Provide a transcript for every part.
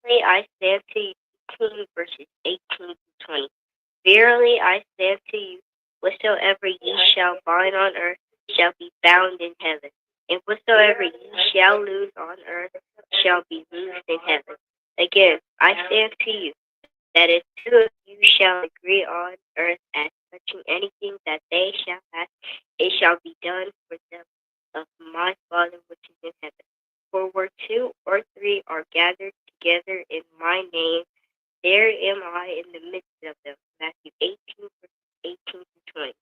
Verily I say unto you, 18 verses 18 to 20. Verily I say unto you, whatsoever ye shall bind on earth shall be bound in heaven, and whatsoever ye shall loose on earth shall be loosed in heaven. Again, I say unto you, that if two of you shall agree on earth as touching anything that they shall ask, it shall be done for them of my Father which is in heaven. For where two or three are gathered together in my name, there am I in the midst of them. Matthew 18, verses 18 to 20.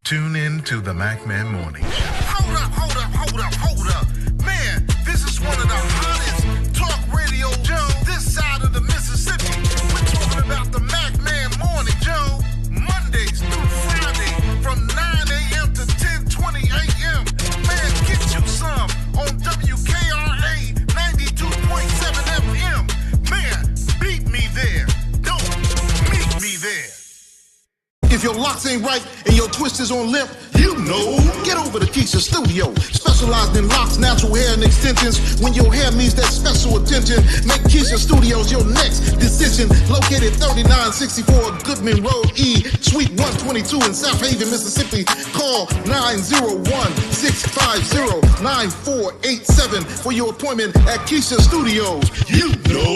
Tune in to the MacMan Morning Show. Hold up. Man, this is one of the hottest talk radio shows this side of the Mississippi. We're talking about the MacMan Morning Show, Mondays through Friday from 9 a.m. to 10:20 a.m. Man, get you some on WKRA 92.7 FM. Man, beat me there. Don't meet me there. If your locks ain't right and your twist is on limp, you know, get over to Keisha Studio. Specialized in locks, natural hair, and extensions. When your hair needs that special attention, make Keisha Studios your next decision. Located 3964 Goodman Road E, Suite 122 in South Haven, Mississippi. Call 901-650-9487 for your appointment at Keisha Studios. You know.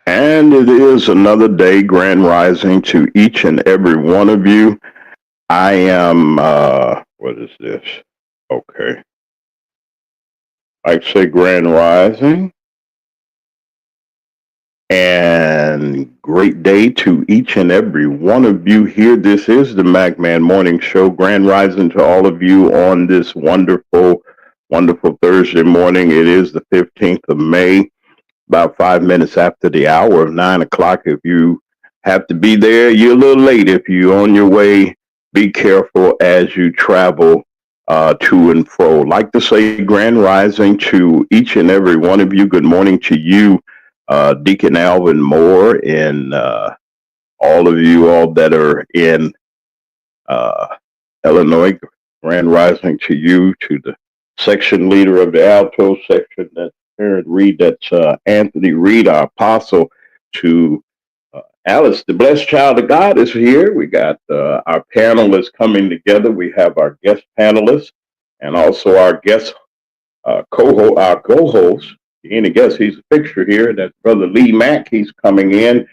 And it is another day, grand rising to each and every one of you. I am, what is this? Okay. Like I say, grand rising. And great day to each and every one of you here. This is the MacMan Morning Show. Grand rising to all of you on this wonderful, wonderful Thursday morning. It is the 15th of May. About 5 minutes after the hour of 9 o'clock. If you have to be there, you're a little late. If you're on your way, be careful as you travel to and fro. Like to say grand rising to each and every one of you. Good morning to you, Deacon Alvin Moore in all of you all that are in Illinois, Grand Rising to you, to the section leader of the alto section, that's Aaron Reed, that's Anthony Reed, our apostle, to Alice, the blessed child of God, is here. We got our panelists coming together. We have our guest panelists and also our guest our co-host. He ain't a guest, he's a fixture here. That's Brother Lee Mack. He's coming in.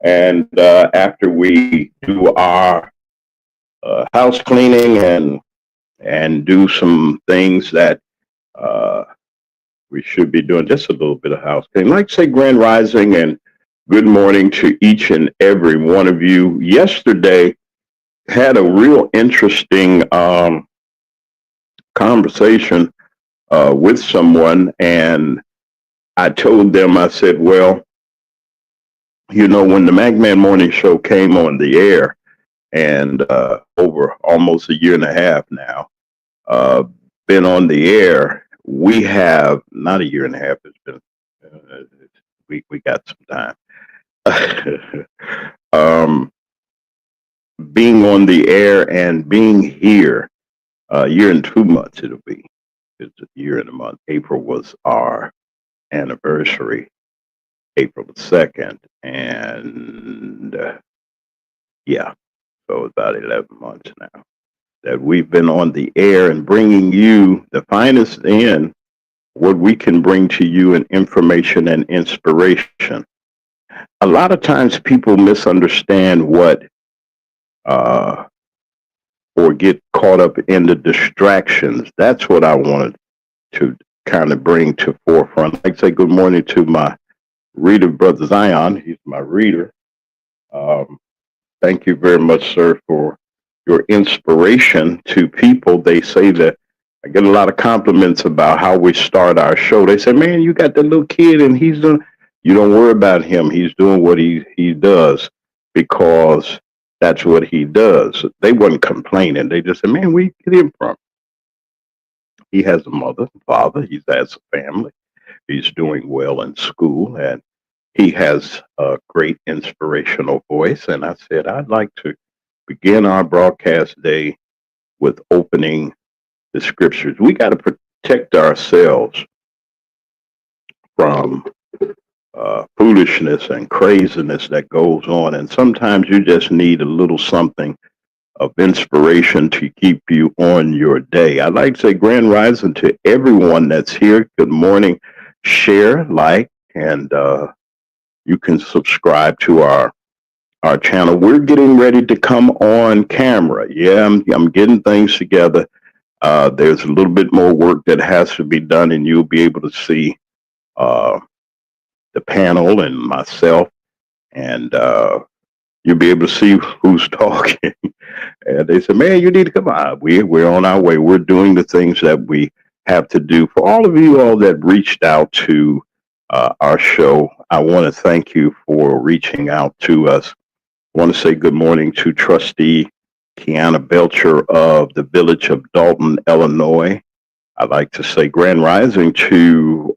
And after we do our house cleaning and do some things that we should be doing, just a little bit of house cleaning, like say Grand Rising and good morning to each and every one of you. Yesterday had a real interesting conversation with someone, and I told them, I said, well, you know, when the MacMan Morning Show came on the air, and over almost a year and a half now, been on the air, we have, not a year and a half, it's been, we got some time. Being on the air and being here, a year and 2 months it'll be. It's a year and a month. April was our anniversary, April the 2nd, and yeah, so about 11 months now that we've been on the air and bringing you the finest in what we can bring to you in information and inspiration. A lot of times people misunderstand what or get caught up in the distractions. That's what I wanted to kind of bring to forefront. I'd like to say good morning to my reader, Brother Zion. He's my reader. Thank you very much, sir, for your inspiration to people. They say that I get a lot of compliments about how we start our show. They say, man, you got that little kid and he's doing, you don't worry about him. He's doing what he does because that's what he does. They weren't complaining. They just said, man, where you get him from? He has a mother, father. He has a family. He's doing well in school, and he has a great inspirational voice. And I said, I'd like to begin our broadcast day with opening the scriptures. We got to protect ourselves from foolishness and craziness that goes on. And sometimes you just need a little something of inspiration to keep you on your day. I'd like to say Grand Rising to everyone that's here. Good morning. Share, like, and you can subscribe to our channel. We're getting ready to come on camera. Yeah, I'm getting things together. There's a little bit more work that has to be done, and you'll be able to see the panel and myself, and you'll be able to see who's talking. And they said, man, you need to come on. We're on our way. We're doing the things that we have to do. For all of you all that reached out to our show, I want to thank you for reaching out to us. I want to say good morning to Trustee Kiana Belcher of the village of Dalton, Illinois. I'd like to say Grand Rising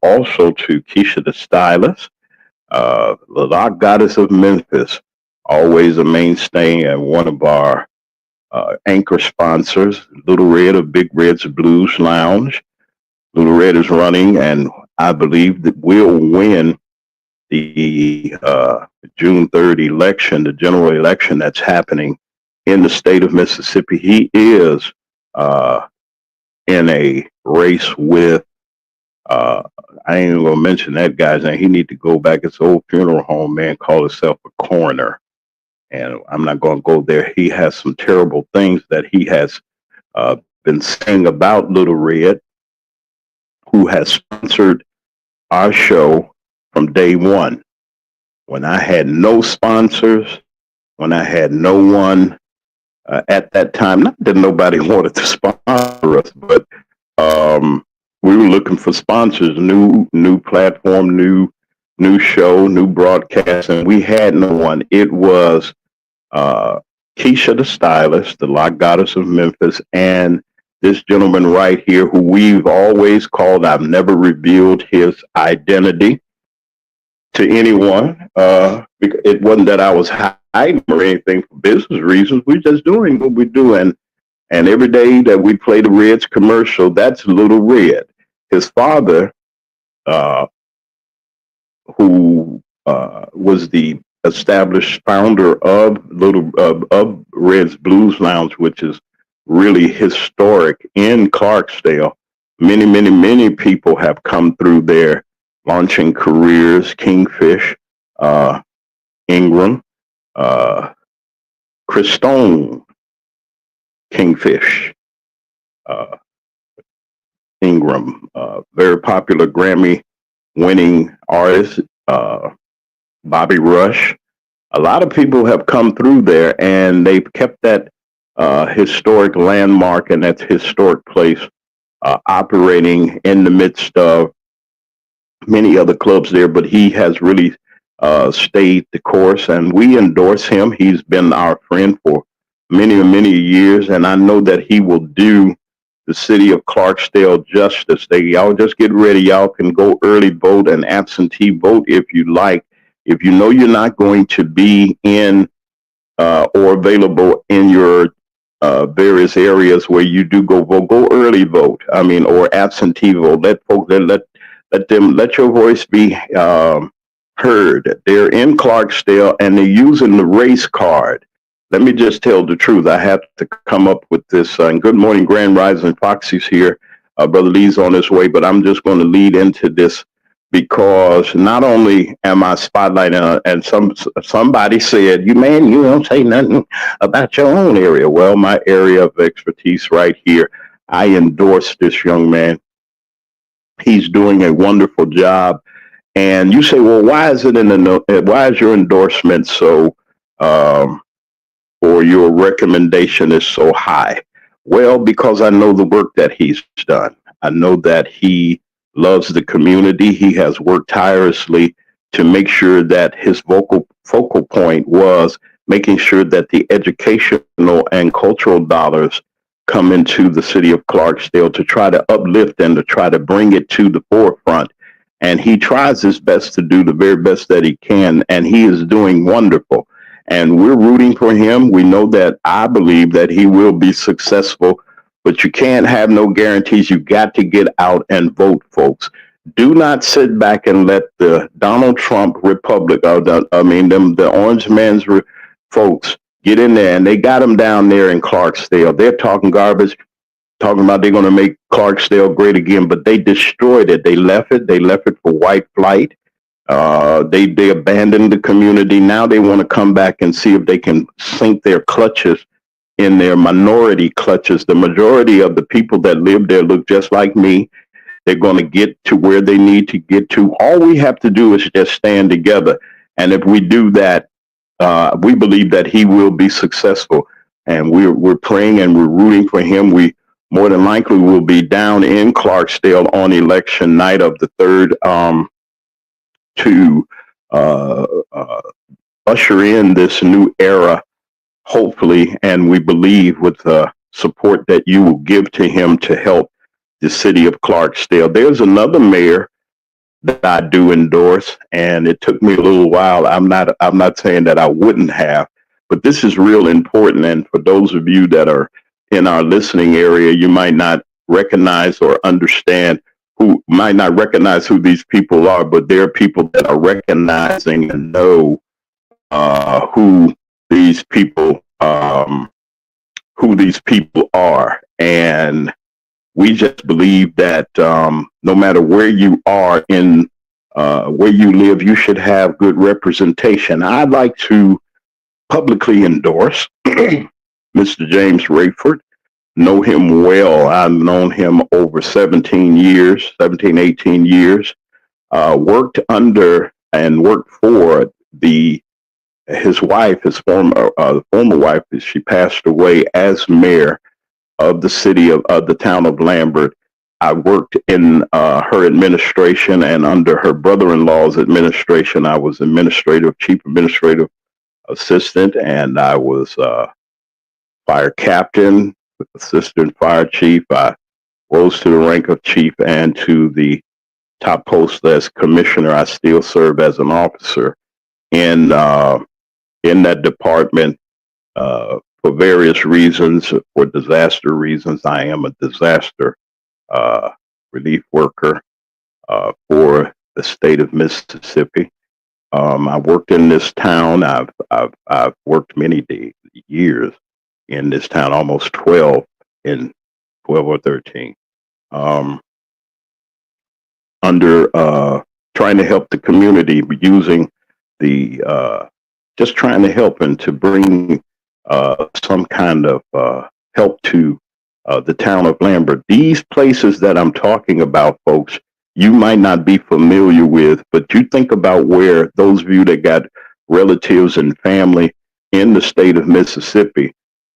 also to Keisha the Stylist, the Lock Goddess of Memphis, always a mainstay and one of our anchor sponsors, Little Red of Big Red's Blues Lounge. Little Red is running, and I believe that we'll win the June 3rd election, the general election that's happening in the state of Mississippi. He is in a race with, I ain't even gonna mention that guy's name. He need to go back. It's an old funeral home, man, call himself a coroner. And I'm not gonna go there. He has some terrible things that he has been saying about Little Red, who has sponsored our show from day one. When I had no sponsors, when I had no one at that time, not that nobody wanted to sponsor us, but we were looking for sponsors, new platform, new show, new broadcast, and we had no one. It was Keisha the Stylist, the Lock Goddess of Memphis, and this gentleman right here who we've always called, I've never revealed his identity to anyone. It wasn't that I was item or anything for business reasons. We're just doing what we do. And every day that we play the Reds commercial, that's Little Red. His father, uh, who was the established founder of of Red's Blues Lounge, which is really historic in Clarksdale. Many people have come through there, launching careers. Kingfish, uh, Ingram, uh, Chris Stone, Kingfish, uh, Ingram, very popular Grammy-winning artist. Bobby Rush. A lot of people have come through there, and they've kept that historic landmark and that historic place operating in the midst of many other clubs there. But he has really stayed the course, and we endorse him. He's been our friend for many years, and I know that he will do the city of Clarksdale justice. Y'all just get ready. Y'all can go early vote and absentee vote if you like. If you know you're not going to be in or available in your various areas where you do go vote, go early vote. I mean, or absentee vote. Let folks let your voice be heard. They're in Clarksdale and they're using the race card. Let me just tell the truth. I have to come up with this. And good morning, Grand Rising. Foxy's here. Brother Lee's on his way, but I'm just going to lead into this because not only am I spotlighting, and somebody said, you don't say nothing about your own area. Well, my area of expertise right here, I endorse this young man. He's doing a wonderful job. And you say, well, why is your endorsement so or your recommendation is so high? Well, because I know the work that he's done. I know that he loves the community. He has worked tirelessly to make sure that his focal point was making sure that the educational and cultural dollars come into the city of Clarksdale to try to uplift and to try to bring it to the forefront. And he tries his best to do the very best that he can, and he is doing wonderful. And we're rooting for him. We know that I believe that he will be successful, but you can't have no guarantees. You got to get out and vote, folks. Do not sit back and let the Donald Trump Republic, the Orange Man's folks get in there, and they got him down there in Clarksdale. They're talking garbage, talking about they're going to make Clarksdale great again, but they destroyed it. They left it. They left it for white flight. They abandoned the community. Now they want to come back and see if they can sink their clutches in their minority clutches. The majority of the people that live there look just like me. They're going to get to where they need to get to. All we have to do is just stand together. And if we do that, we believe that he will be successful. And we're praying and we're rooting for him. We more than likely will be down in Clarksdale on election night of the 3rd to usher in this new era, hopefully, and we believe with the support that you will give to him to help the city of Clarksdale. There's another mayor that I do endorse, and it took me a little while. I'm not saying that I wouldn't have, but this is real important. And for those of you that are in our listening area, you might not recognize or understand who these people are, but there are people that are recognizing and know who these people are. And we just believe that no matter where you are in where you live, you should have good representation. I'd like to publicly endorse Mr. James Rayford. Know him well. I've known him over 18 years. Worked under and worked for his wife, his former wife. She passed away as mayor of the city of the town of Lambert. I worked in her administration, and under her brother-in-law's administration, I was chief administrative assistant, and I was fire captain, assistant fire chief. I rose to the rank of chief and to the top post as commissioner. I still serve as an officer in in that department for various reasons, for disaster reasons. I am a disaster relief worker for the state of Mississippi. I worked in this town. I've worked many years in this town, almost 12 or 13, under trying to help the community using the just trying to help and to bring some kind of help to the town of Lambert. These places that I'm talking about, folks, you might not be familiar with, but you think about where those of you that got relatives and family in the state of Mississippi,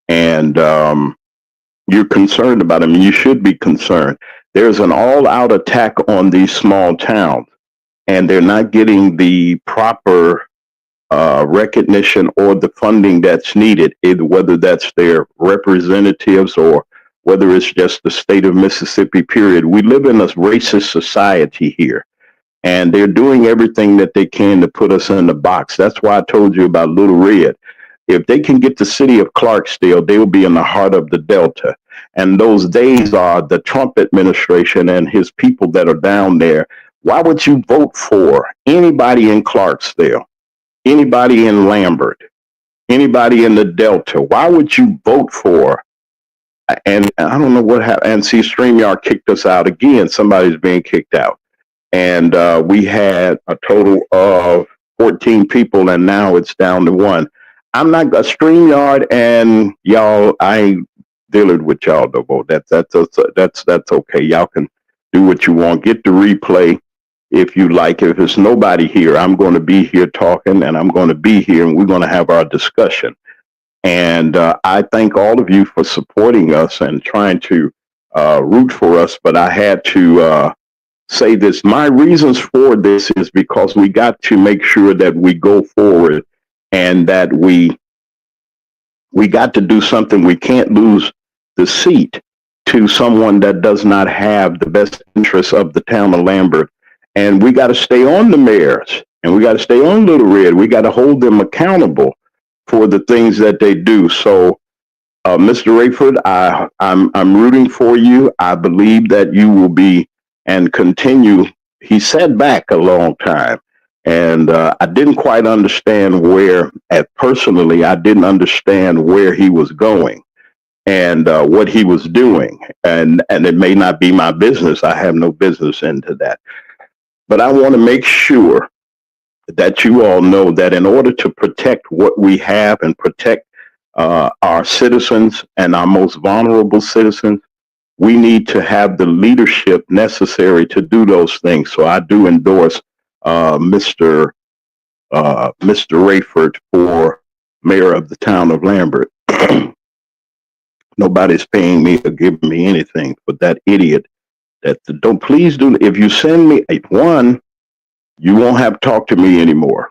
and you're concerned about them, and you should be concerned. There's an all-out attack on these small towns, and they're not getting the proper recognition or the funding that's needed, whether that's their representatives or whether it's just the state of Mississippi, period. We live in a racist society here, and they're doing everything that they can to put us in the box. That's why I told you about Little Red. If they can get the city of Clarksdale, they will be in the heart of the Delta. And those days are the Trump administration and his people that are down there. Why would you vote for anybody in Clarksdale, anybody in Lambert, anybody in the Delta? Why would you vote for? And I don't know what happened. And see, StreamYard kicked us out again. Somebody's being kicked out. And we had a total of 14 people, and now it's down to 1. I'm not a StreamYard, and y'all, I ain't dealing with y'all no more. That's okay. Y'all can do what you want. Get the replay if you like. If there's nobody here, I'm going to be here talking, and I'm going to be here, and we're going to have our discussion. And I thank all of you for supporting us and trying to root for us. But I had to say this. My reasons for this is because we got to make sure that we go forward and that we got to do something. We can't lose the seat to someone that does not have the best interests of the town of Lambert. And we got to stay on the mayors, and we got to stay on Little Red. We got to hold them accountable for the things that they do. So, Mr. Rayford, I'm rooting for you. I believe that you will be and continue. He sat back a long time, and I didn't quite understand personally, I didn't understand where he was going and what he was doing. And it may not be my business. I have no business into that. But I want to make sure that you all know that in order to protect what we have and protect our citizens and our most vulnerable citizens, we need to have the leadership necessary to do those things. So I do endorse Mr. Rayford for mayor of the town of Lambert. Nobody's paying me or giving me anything for that idiot. Please do. If you send me one, you won't have to talk to me anymore.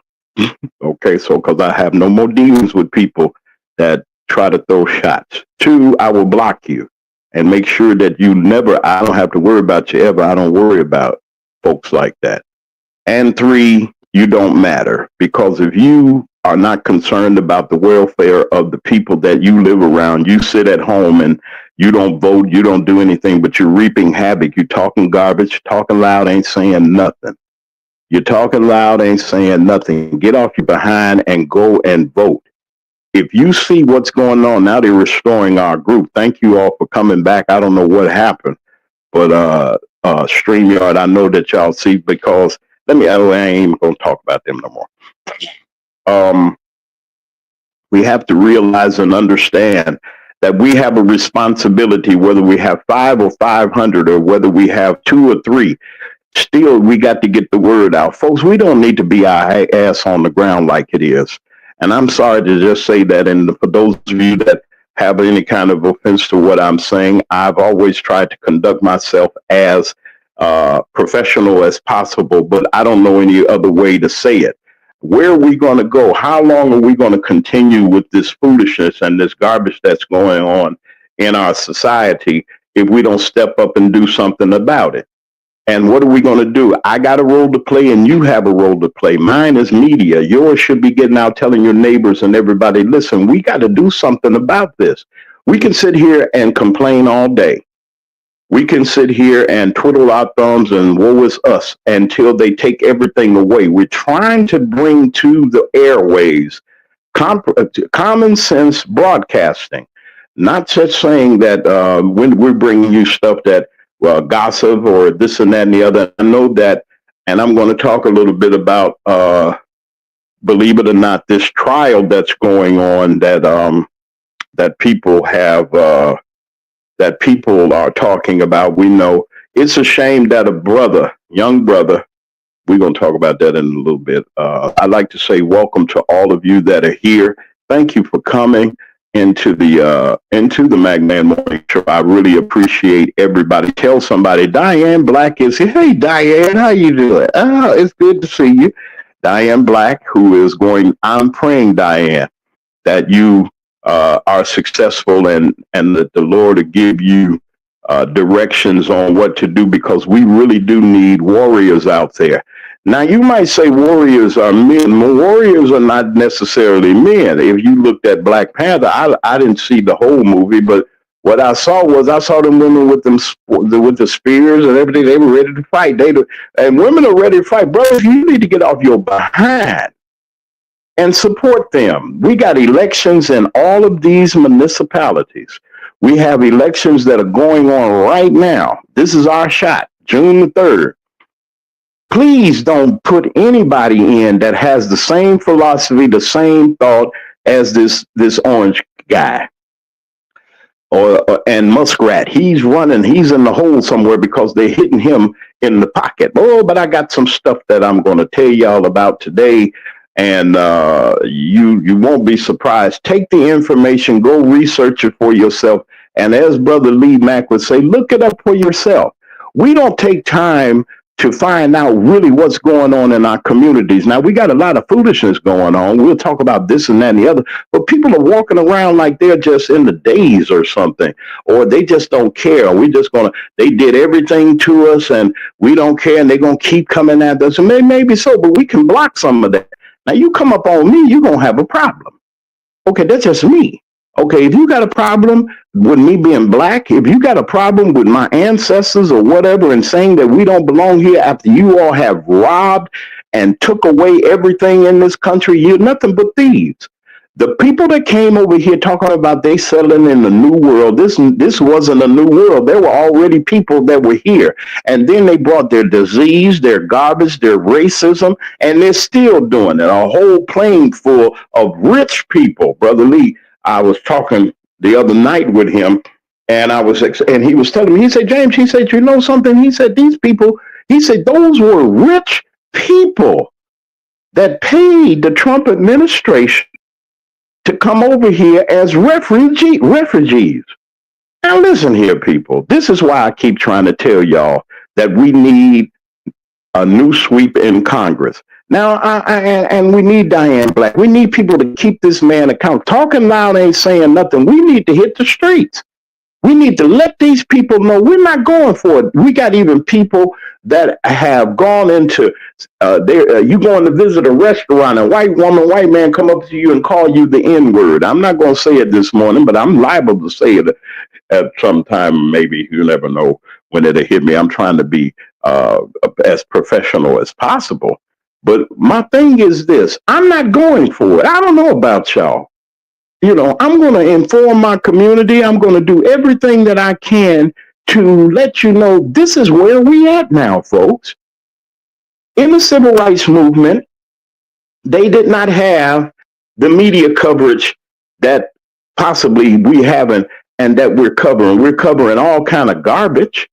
Okay, so because I have no more dealings with people that try to throw shots. 2, I will block you and make sure that I don't have to worry about you ever. I don't worry about folks like that. And 3, you don't matter, because if you are not concerned about the welfare of the people that you live around, you sit at home and you don't vote, you don't do anything, but you're reaping havoc. You're talking garbage, talking loud, ain't saying nothing. You're talking loud, ain't saying nothing. Get off your behind and go and vote. If you see what's going on, now they're restoring our group. Thank you all for coming back. I don't know what happened, but StreamYard, I know that y'all see, because I ain't even going to talk about them no more. We have to realize and understand that we have a responsibility, whether we have 5 or 500 or whether we have 2 or 3. Still, we got to get the word out. Folks, we don't need to be our ass on the ground like it is. And I'm sorry to just say that. And for those of you that have any kind of offense to what I'm saying, I've always tried to conduct myself as professional as possible, but I don't know any other way to say it. Where are we going to go? How long are we going to continue with this foolishness and this garbage that's going on in our society if we don't step up and do something about it? And what are we going to do? I got a role to play and you have a role to play. Mine is media. Yours should be getting out telling your neighbors and everybody, listen, we got to do something about this. We can sit here and complain all day. We can sit here and twiddle our thumbs and woe is us until they take everything away. We're trying to bring to the airways common sense broadcasting, not just saying that when we're bringing you stuff that gossip or this and that and the other. I know that, and I'm going to talk a little bit about, believe it or not, this trial that's going on that people have, that people are talking about. We know it's a shame that a young brother, we're going to talk about that in a little bit. I'd like to say welcome to all of you that are here. Thank you for coming into the MacMan Morning Show. I really appreciate everybody. Tell somebody Diane Black is here. Hey Diane, how you doing? Oh, it's good to see you. Diane Black, who is going, I'm praying, Diane, that you are successful and that the Lord will give you directions on what to do, because we really do need warriors out there. Now, you might say warriors are men. Warriors are not necessarily men. If you looked at Black Panther, I didn't see the whole movie, but what I saw them women with the spears and everything. They were ready to fight. And women are ready to fight. Brothers, you need to get off your behind and support them. We got elections in all of these municipalities. We have elections that are going on right now. This is our shot, June the 3rd. Please don't put anybody in that has the same philosophy, the same thought as this orange guy and Muskrat. He's running. He's in the hole somewhere because they're hitting him in the pocket. Oh, but I got some stuff that I'm going to tell y'all about today, and you won't be surprised. Take the information, go research it for yourself, and as Brother Lee Mack would say, look it up for yourself. We don't take time to find out really what's going on in our communities. Now, we got a lot of foolishness going on. We'll talk about this and that and the other, but people are walking around like they're just in the daze or something, or they just don't care. They did everything to us and we don't care, and they're going to keep coming at us. And maybe so, but we can block some of that. Now, you come up on me, you're going to have a problem. Okay, that's just me. Okay, if you got a problem with me being black, if you got a problem with my ancestors or whatever and saying that we don't belong here after you all have robbed and took away everything in this country, you're nothing but thieves. The people that came over here talking about they settling in the new world, this wasn't a new world. There were already people that were here. And then they brought their disease, their garbage, their racism, and they're still doing it. A whole plane full of rich people. Brother Lee, I was talking the other night with him, and he was telling me, he said, James, he said, you know something? He said, these people, he said, those were rich people that paid the Trump administration to come over here as refugees. Now listen here, people. This is why I keep trying to tell y'all that we need a new sweep in Congress. Now, and we need Diane Black. We need people to keep this man accountable. Talking loud ain't saying nothing. We need to hit the streets. We need to let these people know we're not going for it. We got even people that have gone into, you going to visit a restaurant, and white woman, white man come up to you and call you the N-word. I'm not going to say it this morning, but I'm liable to say it at some time. Maybe, you never know when it'll hit me. I'm trying to be as professional as possible. But my thing is this, I'm not going for it. I don't know about y'all. You know, I'm going to inform my community. I'm going to do everything that I can to let you know this is where we at now, folks. In the civil rights movement, they did not have the media coverage that possibly we haven't and that we're covering. We're covering all kind of garbage.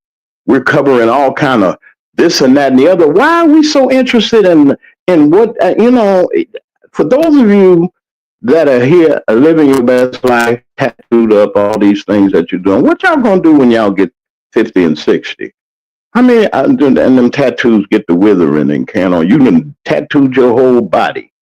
We're covering all kind of this and that and the other. Why are we so interested in what, for those of you that are here living your best life, tattooed up, all these things that you're doing, what y'all gonna do when y'all get 50 and 60? I mean, and them tattoos get to withering and can on. You done tattooed your whole body.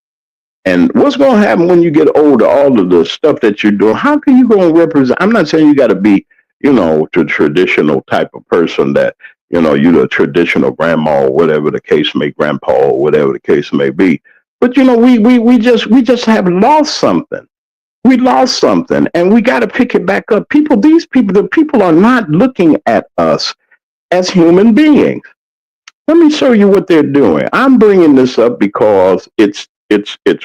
And what's gonna happen when you get older, all of the stuff that you're doing, how can you go and represent? I'm not saying you gotta be, the traditional type of person that you the traditional grandma or whatever the case may, grandpa or whatever the case may be. But we just have lost something. We lost something, and we got to pick it back up. The people are not looking at us as human beings. Let me show you what they're doing. I'm bringing this up because it's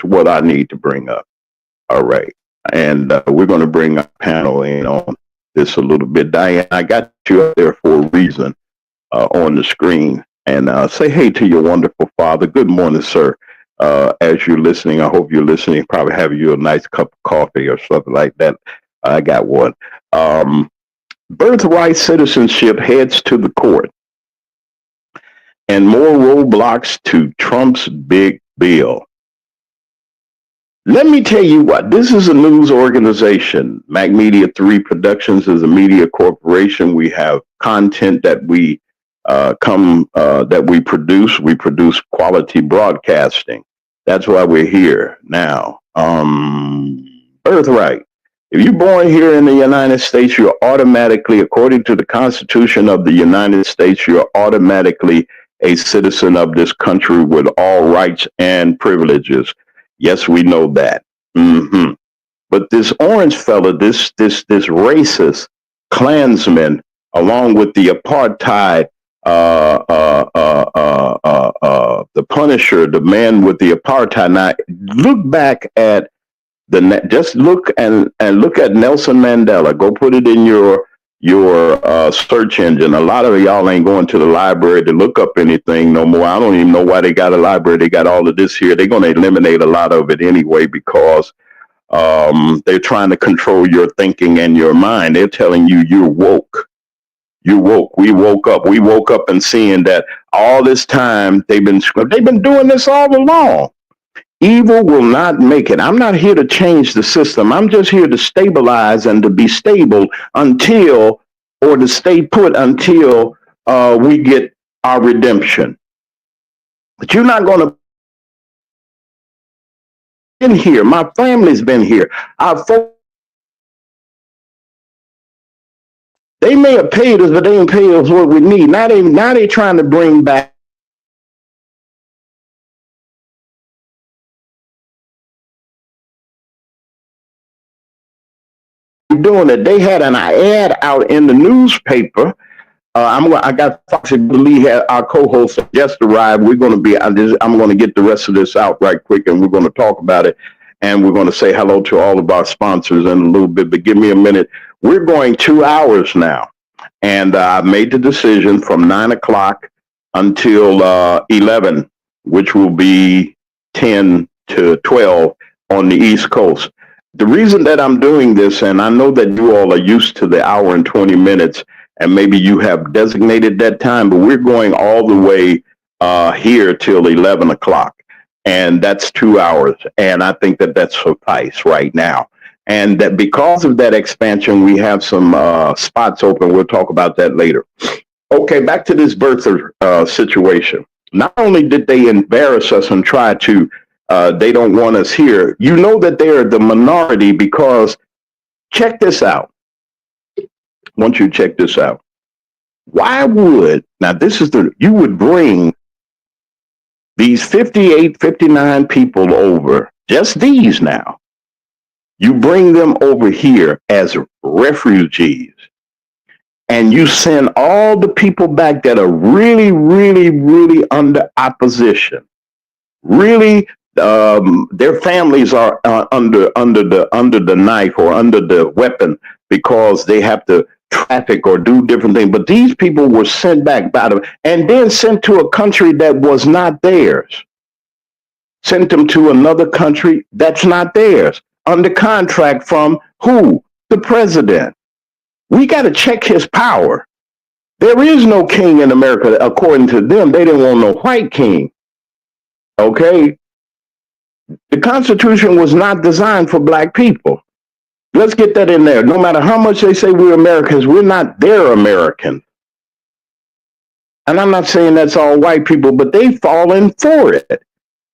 what I need to bring up. All right, and we're going to bring our panel in on this a little bit. Diane, I got you up there for a reason on the screen, and say hey to your wonderful father. Good morning, sir. As you're listening, I hope you're listening. Probably have you a nice cup of coffee or something like that. I got one. Birthright citizenship heads to the court, and more roadblocks to Trump's big bill. Let me tell you what, this is a news organization. Mac Media 3 Productions is a media corporation. We have content that we produce. We produce quality broadcasting. That's why we're here now. Birthright. If you're born here in the United States, you're automatically, according to the Constitution of the United States, you're automatically a citizen of this country with all rights and privileges. Yes, we know that. But this orange fella, this racist Klansman, along with the apartheid, the Punisher, the man with the apartheid. Now, look back at just look and look at Nelson Mandela. Go put it in your search engine. A lot of y'all ain't going to the library to look up anything no more. I don't even know why they got a library. They got all of this here. They're going to eliminate a lot of it anyway because they're trying to control your thinking and your mind. They're telling you you're woke. You woke. We woke up. We woke up and seeing that all this time they've been doing this all along. Evil will not make it. I'm not here to change the system. I'm just here to stabilize and to be stable to stay put until we get our redemption. But you're not going to been here. My family's been here. Our folks, they may have paid us, but they ain't paid us what we need. Now they trying to bring back doing it. They had an ad out in the newspaper. I got Foxy Lee, our co-host, just arrived. We're going to be. I'm going to get the rest of this out right quick, and we're going to talk about it, and we're going to say hello to all of our sponsors in a little bit. But give me a minute. We're going 2 hours now, and I've made the decision from 9 o'clock until 11, which will be 10 to 12 on the East Coast. The reason that I'm doing this, and I know that you all are used to the hour and 20 minutes, and maybe you have designated that time, but we're going all the way here till 11 o'clock, and that's 2 hours, and I think that that's suffice right now. And that because of that expansion, we have some spots open. We'll talk about that later. Okay, back to this birther situation. Not only did they embarrass us and try to they don't want us here. You know that they're the minority because check this out. I want you to check this out. Why would, now this is you would bring these 58, 59 people over, just these now. You bring them over here as refugees and you send all the people back that are really, really, really under opposition. Really, their families are under the knife or under the weapon because they have to traffic or do different things. But these people were sent back and then sent to a country that was not theirs. Sent them to another country that's not theirs. Under contract from who? The president. We got to check his power. There is no king in America. According to them, they didn't want no white king. Okay? The Constitution was not designed for black people. Let's get that in there. No matter how much they say we're Americans, we're not their Americans. And I'm not saying that's all white people, but they've fallen for it.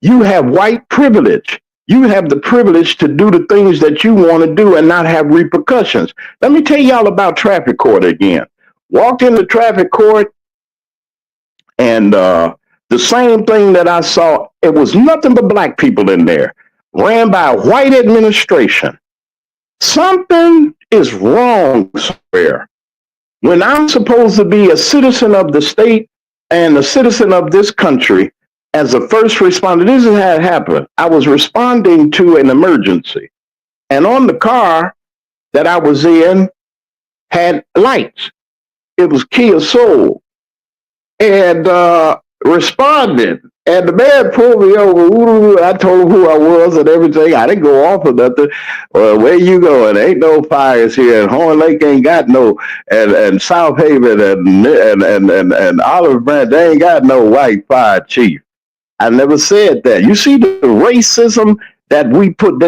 You have white privilege. You have the privilege to do the things that you want to do and not have repercussions. Let me tell y'all about traffic court again. Walked into traffic court, And the same thing that I saw, it was nothing but black people in there, ran by a white administration. Something is wrong somewhere. When I'm supposed to be a citizen of the state and a citizen of this country, as a first responder, this is how it happened. I was responding to an emergency, and on the car that I was in had lights. It was Kia Soul, and responded. And the man pulled me over. I told him who I was and everything. I didn't go off of nothing. Well, where you going? Ain't no fires here. And Horn Lake ain't got no, and South Haven and Olive Branch, they ain't got no white fire chief. I never said that. You see the racism that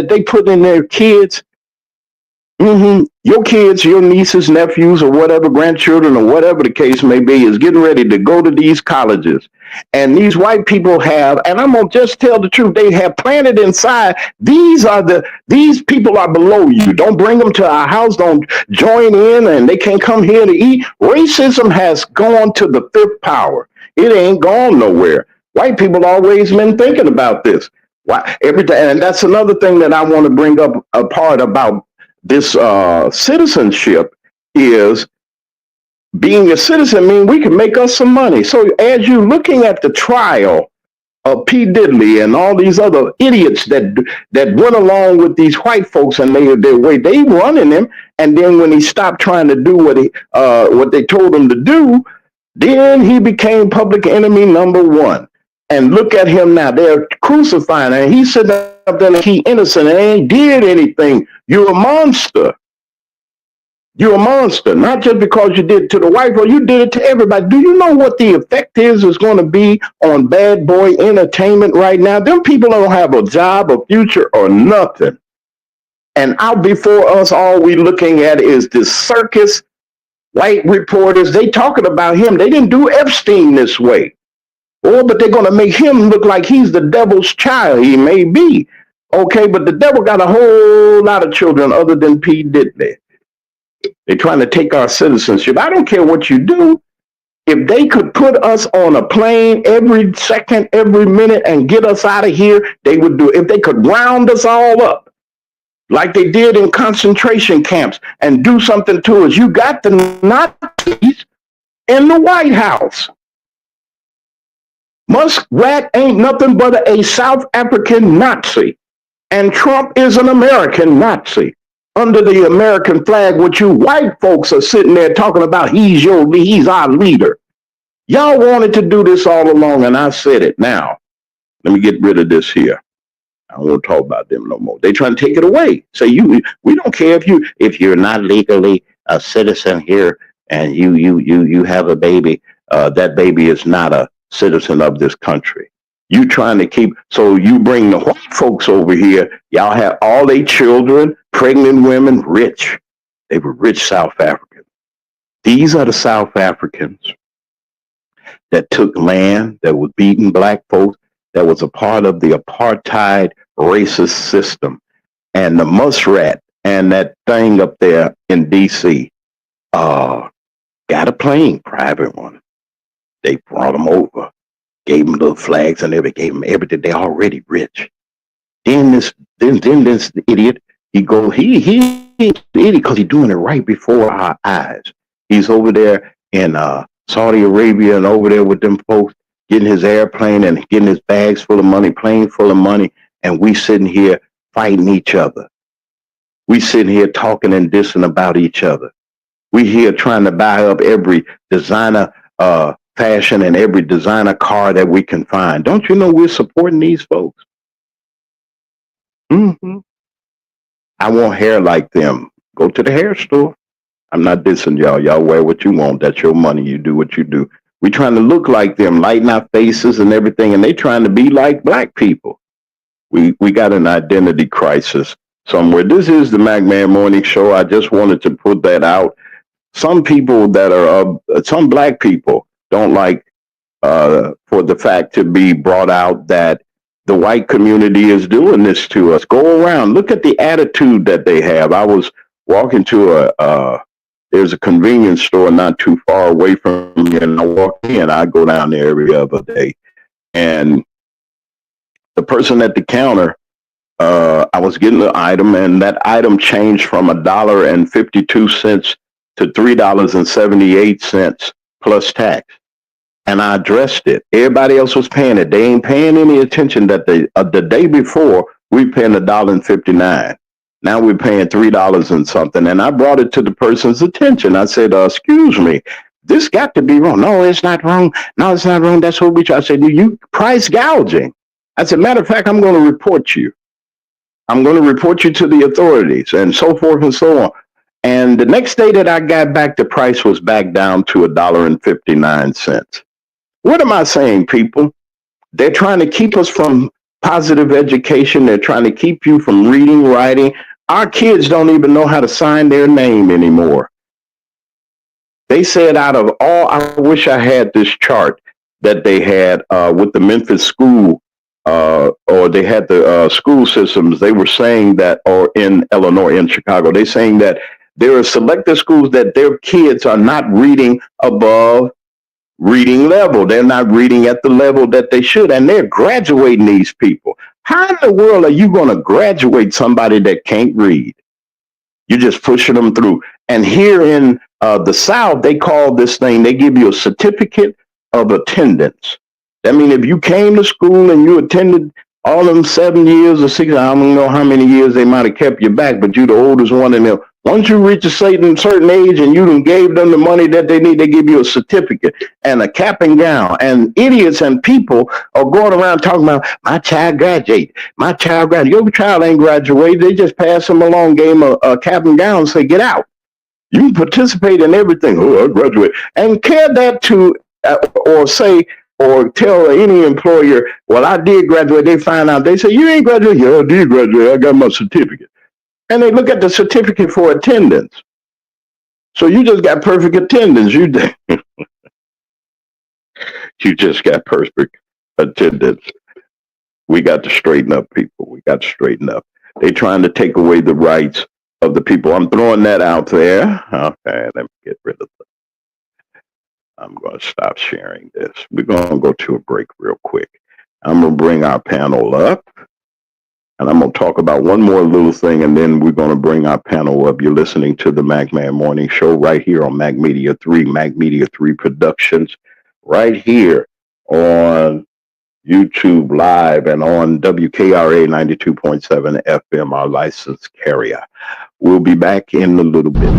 they put in their kids. Your kids, your nieces, nephews, or whatever, grandchildren, or whatever the case may be, is getting ready to go to these colleges. And these white people have, and I'm going to just tell the truth, they have planted inside, these people are below you. Don't bring them to our house. Don't join in, and they can't come here to eat. Racism has gone to the fifth power. It ain't gone nowhere. White people always been thinking about this. Why, and that's another thing that I want to bring up a part about this citizenship is being a citizen mean we can make us some money. So as you're looking at the trial of P. Diddley and all these other idiots that went along with these white folks and their way they running him, and then when he stopped trying to do what they told him to do, then he became public enemy number one. And look at him now. They're crucifying him. He's sitting up there like he's innocent and ain't did anything. You're a monster. You're a monster. Not just because you did it to the white folk, you did it to everybody. Do you know what the effect is going to be on Bad Boy Entertainment right now? Them people don't have a job, a future, or nothing. And out before us, all we looking at is this circus. White reporters, they talking about him. They didn't do Epstein this way. Oh, but they're going to make him look like he's the devil's child. He may be. Okay, but the devil got a whole lot of children other than P. Diddley. They're trying to take our citizenship. I don't care what you do. If they could put us on a plane every second, every minute, and get us out of here, they would do it. If they could round us all up like they did in concentration camps and do something to us. You got the Nazis in the White House. Muskrat ain't nothing but a South African Nazi, and Trump is an American Nazi under the American flag, which you white folks are sitting there talking about he's our leader. Y'all wanted to do this all along, and I said it. Now, let me get rid of this here. I don't want to talk about them no more. They trying to take it away. Say we don't care if you're not legally a citizen here and you have a baby. That baby is not a citizen of this country. You trying to keep, so you bring the white folks over here. Y'all have all their children, pregnant women, rich. They were rich South Africans. These are the South Africans that took land, that was beating black folks, that was a part of the apartheid racist system. And the muskrat and that thing up there in D.C. got a plane, private one. They brought them over, gave them little flags and everything, gave them everything. They already rich. Then this idiot, he idiot because he's doing it right before our eyes. He's over there in Saudi Arabia and over there with them folks, getting his airplane and getting his bags full of money, plane full of money, and we sitting here fighting each other. We sitting here talking and dissing about each other. We here trying to buy up every designer fashion and every designer car that we can find. Don't you know we're supporting these folks? I want hair like them. Go to the hair store. I'm not dissing y'all. Y'all wear what you want. That's your money. You do what you do. We trying to look like them, lighten our faces and everything, and they trying to be like black people. We got an identity crisis somewhere. This is the McMahon Morning Show. I just wanted to put that out. Some people that are, some black people don't like for the fact to be brought out that the white community is doing this to us. Go around, look at the attitude that they have. I was walking to there's a convenience store not too far away from me, and I walk in. I go down there every other day, and the person at the counter, I was getting the item, and that item changed from $1.52 to $3.78 plus tax. And I addressed it. Everybody else was paying it. They ain't paying any attention that the day before we paying $1.59. Now we're paying $3 and something. And I brought it to the person's attention. I said, excuse me, this got to be wrong. No, it's not wrong. No, it's not wrong. That's what we try. I said, you price gouging. I said, matter of fact, I'm going to report you. I'm going to report you to the authorities, and so forth and so on. And the next day that I got back, the price was back down to $1.59. What am I saying, people? They're trying to keep us from positive education. They're trying to keep you from reading, writing. Our kids don't even know how to sign their name anymore. They said out of all, I wish I had this chart that they had with the Memphis school, or they had the school systems. They were saying that, or in Illinois, in Chicago, they're saying that there are selected schools that their kids are not reading above reading level. They're not reading at the level that they should, and they're graduating these people. How in the world are you going to graduate somebody that can't read? You're just pushing them through. And here in the South, they call this thing, they give you a certificate of attendance. That means if you came to school and you attended all them 7 years or 6, I don't know how many years they might have kept you back, but you're the oldest one in them. Once you reach a certain age and you done gave them the money that they need, they give you a certificate and a cap and gown. And idiots and people are going around talking about, my child graduated. My child graduated. Your child ain't graduated. They just pass them along, gave them a cap and gown and say, get out. You can participate in everything. Oh, I graduated. And care that to, or say, or tell any employer, well, I did graduate. They find out. They say, you ain't graduated. Yeah, I did graduate. I got my certificate. And they look at the certificate for attendance. So you just got perfect attendance. You just got perfect attendance. We got to straighten up, people. We got to straighten up. They're trying to take away the rights of the people. I'm throwing that out there. Okay, let me get rid of that. I'm going to stop sharing this. We're going to go to a break real quick. I'm going to bring our panel up, and I'm going to talk about one more little thing, and then we're going to bring our panel up. You're listening to the MacMan Morning Show right here on Mac Media 3, Mac Media 3 Productions, right here on YouTube Live and on WKRA 92.7 FM, our licensed carrier. We'll be back in a little bit.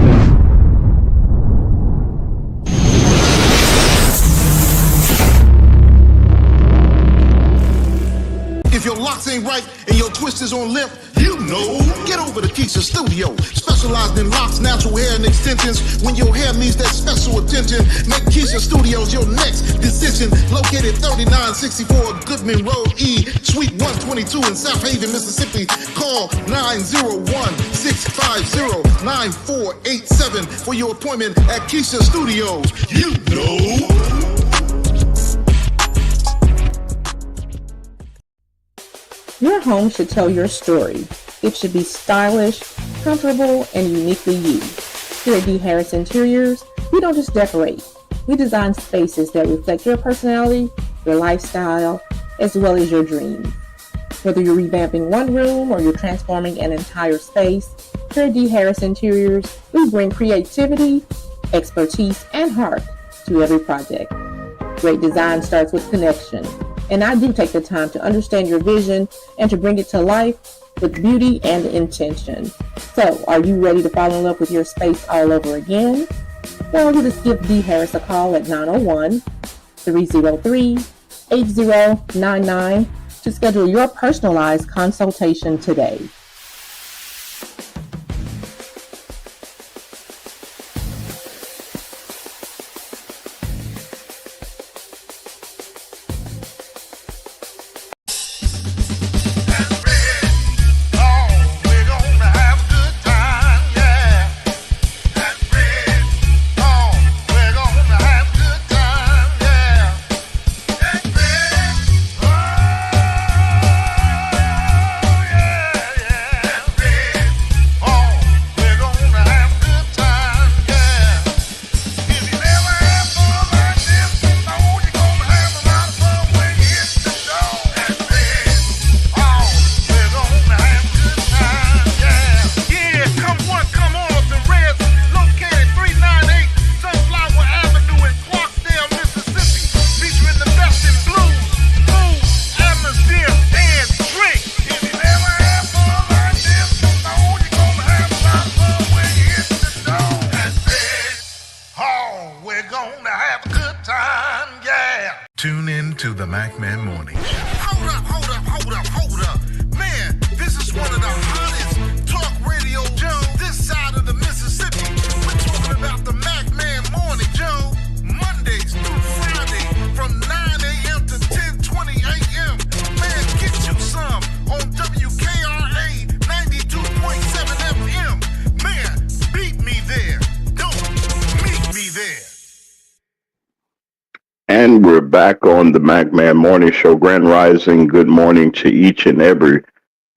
If your locks ain't right and your twist is on limp, you know, get over to Keisha Studio. Specialized in locks, natural hair, and extensions. When your hair needs that special attention, make Keisha Studios your next decision. Located 3964 Goodman Road E, Suite 122 in South Haven, Mississippi. Call 901-650-9487 for your appointment at Keisha Studios. You know. Your home should tell your story. It should be stylish, comfortable, and uniquely you. Here at D. Harris Interiors, we don't just decorate. We design spaces that reflect your personality, your lifestyle, as well as your dreams. Whether you're revamping one room or you're transforming an entire space, here at D. Harris Interiors, we bring creativity, expertise, and heart to every project. Great design starts with connection. And I do take the time to understand your vision and to bring it to life with beauty and intention. So, are you ready to fall in love with your space all over again? Well, you just give D. Harris a call at 901-303-8099 to schedule your personalized consultation today. Yeah. to the MacMan Morning Show. Hold up. Man, this is one of the hottest talk radio shows this side of the Mississippi. We're talking about the MacMan Morning Show, Mondays through Friday from 9 a.m. to 10:20 a.m. Man, get you some on WKRA 92.7 FM. Man, beat me there. Don't meet me there. And we're back on the MacMan Morning Show. Grand Rising, good morning to each and every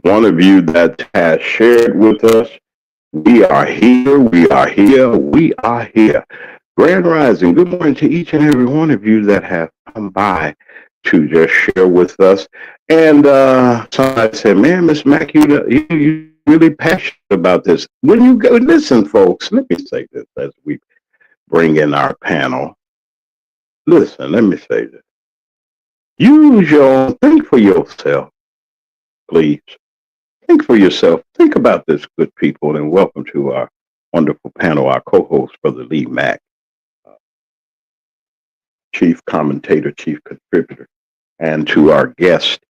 one of you that has shared with us. We are here. Grand Rising, good morning to each and every one of you that have come by to just share with us. And somebody said, man, Miss Mac, you really passionate about this. When you go, listen, folks, let me say this as we bring in our panel. Listen, let me say this. Think for yourself, please. Think for yourself. Think about this, good people, and welcome to our wonderful panel, our co-host, Brother Lee Mack, chief commentator, chief contributor, and to our guest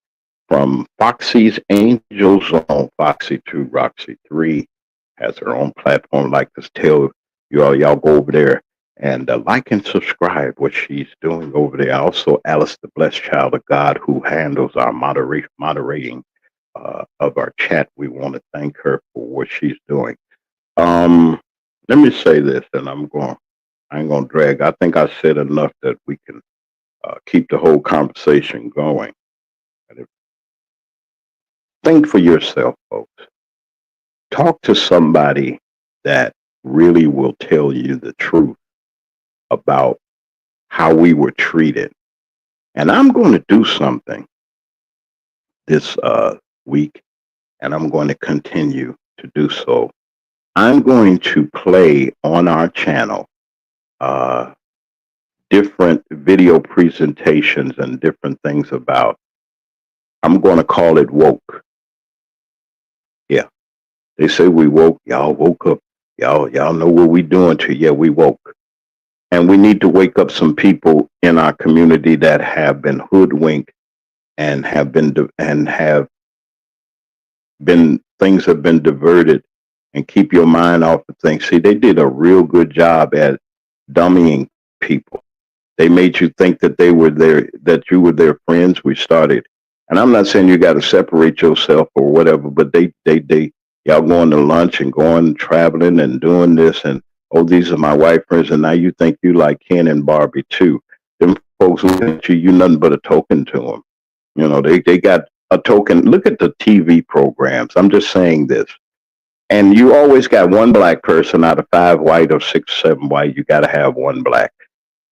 from Foxy's Angel Zone, Foxy 2, Roxy 3, has her own platform. Like to tell you all, y'all go over there and like and subscribe what she's doing over there. Also, Alice, the blessed child of God, who handles our moderating of our chat. We want to thank her for what she's doing. Let me say this, and I ain't gonna drag. I think I said enough that we can keep the whole conversation going. Think for yourself, folks. Talk to somebody that really will tell you the truth about how we were treated. And I'm going to do something this week, and I'm going to continue to do so. I'm going to play on our channel different video presentations and different things about, I'm going to call it woke. Yeah. They say we woke. Y'all woke up. Y'all know what we doing to. Yeah, we woke. And we need to wake up some people in our community that have been hoodwinked and things have been diverted, and keep your mind off of things. See, they did a real good job at dummying people. They made you think that you were their friends. We started, and I'm not saying you got to separate yourself or whatever, but y'all going to lunch and going traveling and doing this, and oh, these are my white friends, and now you think you like Ken and Barbie too. Them folks looking at you nothing but a token to them. You know, they got a token. Look at the TV programs. I'm just saying this. And you always got one black person out of 5 white or 6 or 7 white. You got to have 1 black,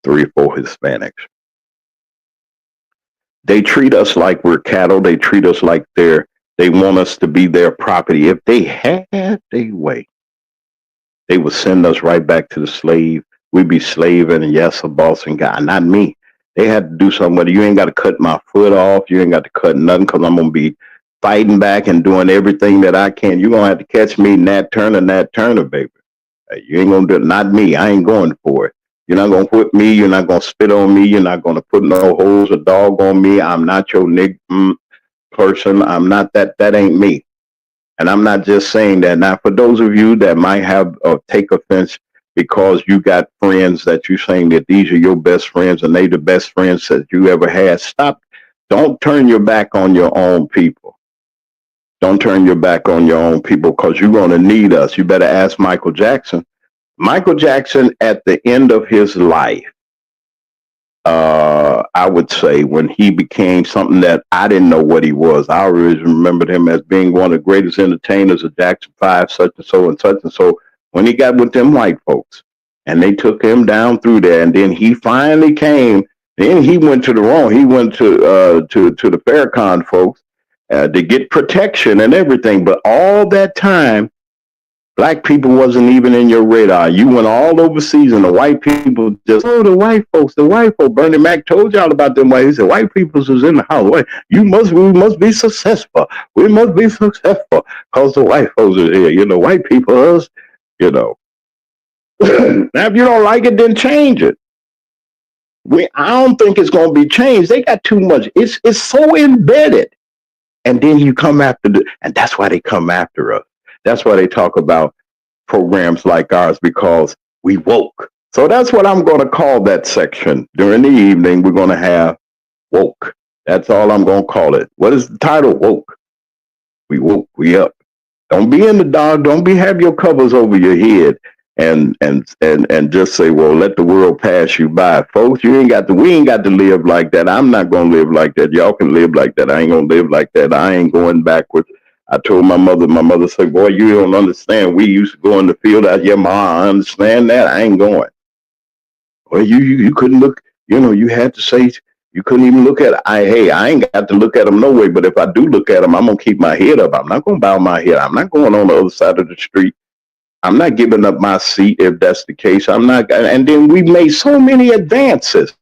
3 or 4 Hispanics. They treat us like we're cattle. They treat us like they want us to be their property. If they had their way, they would send us right back to the slave. We'd be slaving, and yes, a boss and guy. Not me. They had to do something with it. You ain't got to cut my foot off. You ain't got to cut nothing, because I'm going to be fighting back and doing everything that I can. You're going to have to catch me Nat Turner, baby. You ain't going to do it. Not me. I ain't going for it. You're not going to whip me. You're not going to spit on me. You're not going to put no holes or dog on me. I'm not your person. I'm not that. That ain't me. And I'm not just saying that. Now, for those of you that might have take offense because you got friends that you're saying that these are your best friends and they the best friends that you ever had, stop. Don't turn your back on your own people. Don't turn your back on your own people, because you're going to need us. You better ask Michael Jackson. Michael Jackson, at the end of his life, I would say, when he became something that I didn't know what he was. I always remembered him as being one of the greatest entertainers of Jackson 5, such and so and such and so. When he got with them white folks, and they took him down through there, and then he finally came. Then he went to He went to the Farrakhan folks to get protection and everything. But all that time, black people wasn't even in your radar. You went all overseas, and the white people just, the white folks. Bernie Mac told y'all about them white. He said, white people was in the house. We must be successful. We must be successful because the white folks are here. You know, white people, us, you know. Now, if you don't like it, then change it. I don't think it's going to be changed. They got too much. It's so embedded. And then you come after and that's why they come after us. That's why they talk about programs like ours, because we woke. So that's what I'm going to call that section. During the evening, we're going to have woke. That's all I'm going to call it. What is the title? Woke. We woke. We up. Don't be in the dark. Don't have your covers over your head and just say, well, let the world pass you by. Folks, we ain't got to live like that. I'm not going to live like that. Y'all can live like that. I ain't going to live like that. I ain't going backwards. I told my mother said, boy, you don't understand. We used to go in the field out here. Ma, I understand that. I ain't going. Well, you couldn't look, you had to say, you couldn't even look at it. I ain't got to look at them no way, but if I do look at them, I'm going to keep my head up. I'm not going to bow my head. I'm not going on the other side of the street. I'm not giving up my seat if that's the case. I'm not. And then we made so many advances.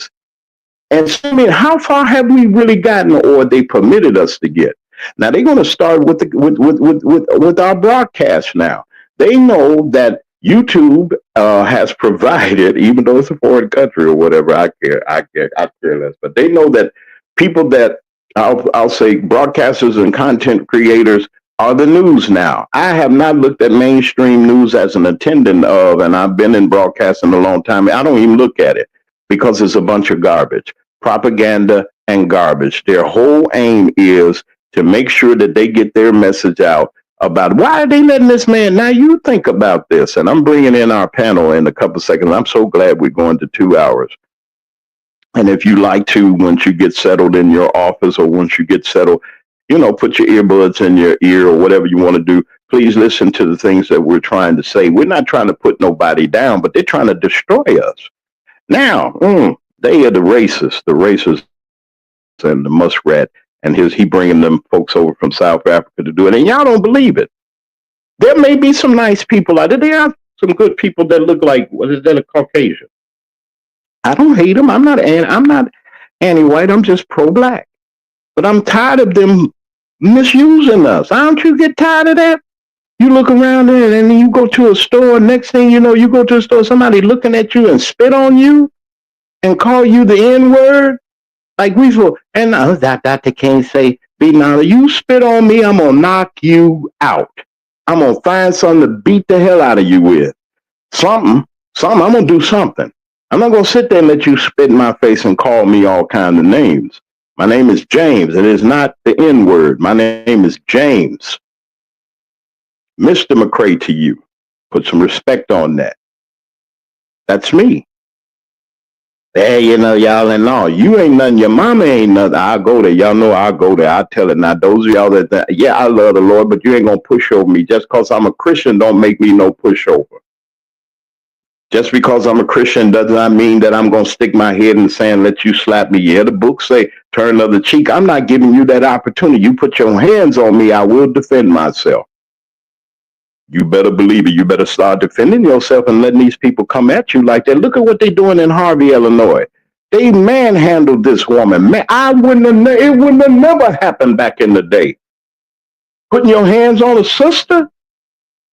And so many, how far have we really gotten, or they permitted us to get? Now they're going to start with our broadcast now. They know that YouTube has provided, even though it's a foreign country or whatever, I care less. But they know that people that I'll say broadcasters and content creators are the news now. I have not looked at mainstream news as an attendant of, and I've been in broadcasting a long time. I don't even look at it because it's a bunch of garbage, propaganda and garbage. Their whole aim is to make sure that they get their message out about why are they letting this man. Now you think about this, and I'm bringing in our panel in a couple of seconds. I'm so glad we're going to 2 hours. And if you like to, once you get settled in your office or once you get settled, put your earbuds in your ear or whatever you want to do. Please listen to the things that we're trying to say. We're not trying to put nobody down, but they're trying to destroy us. Now, they are the racists and the muskrat, and he bringing them folks over from South Africa to do it. And y'all don't believe it. There may be some nice people out there. There are some good people that look like, what is that, a Caucasian? I don't hate them. I'm not anti-white. I'm just pro-black. But I'm tired of them misusing us. Don't you get tired of that? You look around there and then you go to a store. Next thing you know, you go to a store, somebody looking at you and spit on you and call you the N-word. Like we feel, and Dr. King say, be now, you spit on me, I'm going to knock you out. I'm going to find something to beat the hell out of you with. Something, I'm going to do something. I'm not going to sit there and let you spit in my face and call me all kinds of names. My name is James. It is not the N-word. My name is James. Mr. McCray to you. Put some respect on that. That's me. Hey, y'all and all. You ain't nothing. Your mama ain't nothing. I'll go there. Y'all know I'll go there. I'll tell it. Now, those of y'all that, yeah, I love the Lord, but you ain't going to push over me. Just because I'm a Christian don't make me no pushover. Just because I'm a Christian does not mean that I'm going to stick my head in the sand, let you slap me. Yeah, the book say, turn the other cheek. I'm not giving you that opportunity. You put your hands on me, I will defend myself. You better believe it. You better start defending yourself and letting these people come at you like that. Look at what they're doing in Harvey, Illinois. They manhandled this woman. Man, it wouldn't have never happened back in the day. Putting your hands on a sister?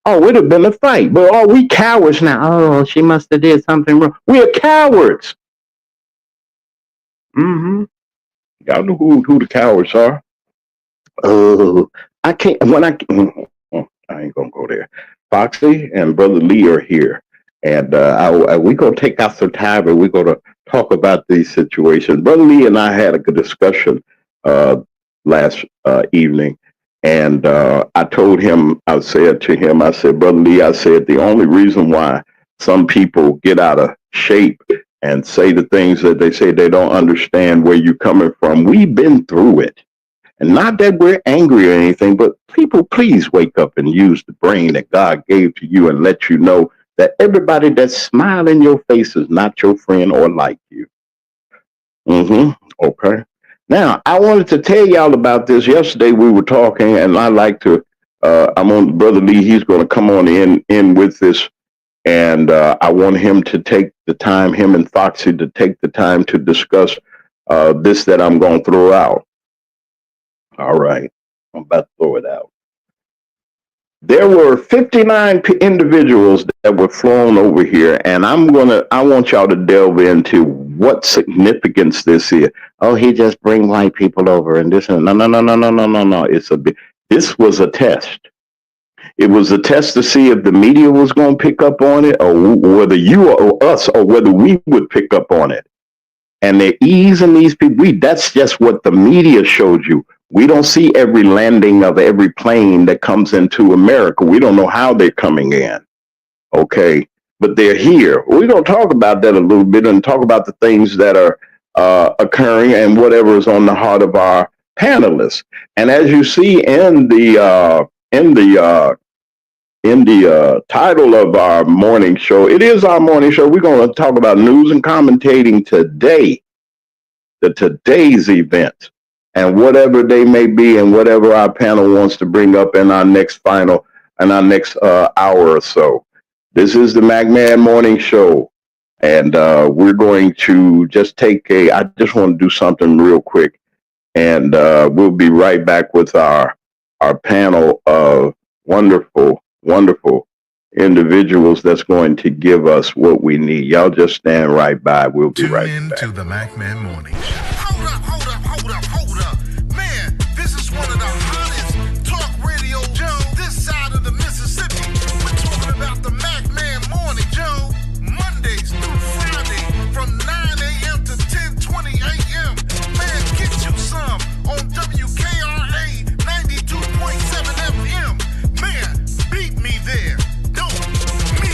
Oh, it would have been a fight. But we cowards now. Oh, she must have did something wrong. We are cowards. Mm-hmm. Y'all know who the cowards are. Oh, I can't. I ain't gonna go there. Foxy and Brother Lee are here, and we're gonna take out some time and we're gonna talk about these situations. Brother Lee and I had a good discussion last evening. And I told him, I said, Brother Lee, I said, the only reason why some people get out of shape and say the things that they say, they don't understand where you're coming from. We've been through it. And not that we're angry or anything, but people, please wake up and use the brain that God gave to you and let you know that everybody that's smiling in your face is not your friend or like you. Okay. Now, I wanted to tell y'all about this. Yesterday we were talking, and I like to, I'm on Brother Lee. He's going to come on in with this. And I want him to take the time, him and Foxy, to take the time to discuss this that I'm going to throw out. All right. I'm about to throw it out. There were 59 individuals that were flown over here, and I want y'all to delve into what significance this is. Oh, he just bring white people over and this and no. This was a test. It was a test to see if the media was going to pick up on it, or whether you or us, or whether we would pick up on it. And they're easing these people. That's just what the media showed you. We don't see every landing of every plane that comes into America. We don't know how they're coming in. Okay. But they're here. We're going to talk about that a little bit and talk about the things that are occurring and whatever is on the heart of our panelists. And as you see in the title of our morning show, it is our morning show. We're going to talk about news and commentating today, today's events, and whatever they may be, and whatever our panel wants to bring up in our next hour or so. This is the MacMan Morning Show, and we're going to just I just want to do something real quick, and we'll be right back with our panel of wonderful individuals that's going to give us what we need. Y'all just stand right by. We'll be right Tune in back. to the MacMan Morning Show. Hold up. Man, this is one of the hottest talk radio shows this side of the Mississippi. We're talking about the MacMan Morning Show, Mondays through Friday from 9 a.m. to 10:20 a.m. Man, get you some on WKRA 92.7 FM. Man, beat me there. Don't me.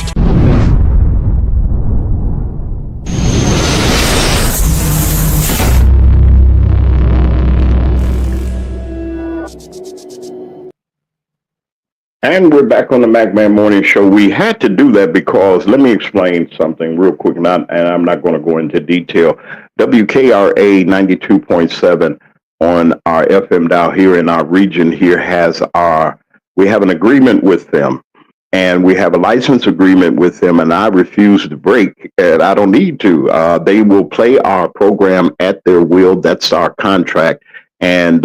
And we're back on the MacMan Morning Show. We had to do that because, let me explain something real quick, and I'm not going to go into detail. WKRA 92.7 on our FM dial here in our region here we have an agreement with them, and we have a license agreement with them, and I refuse to break, and I don't need to. They will play our program at their will. That's our contract, and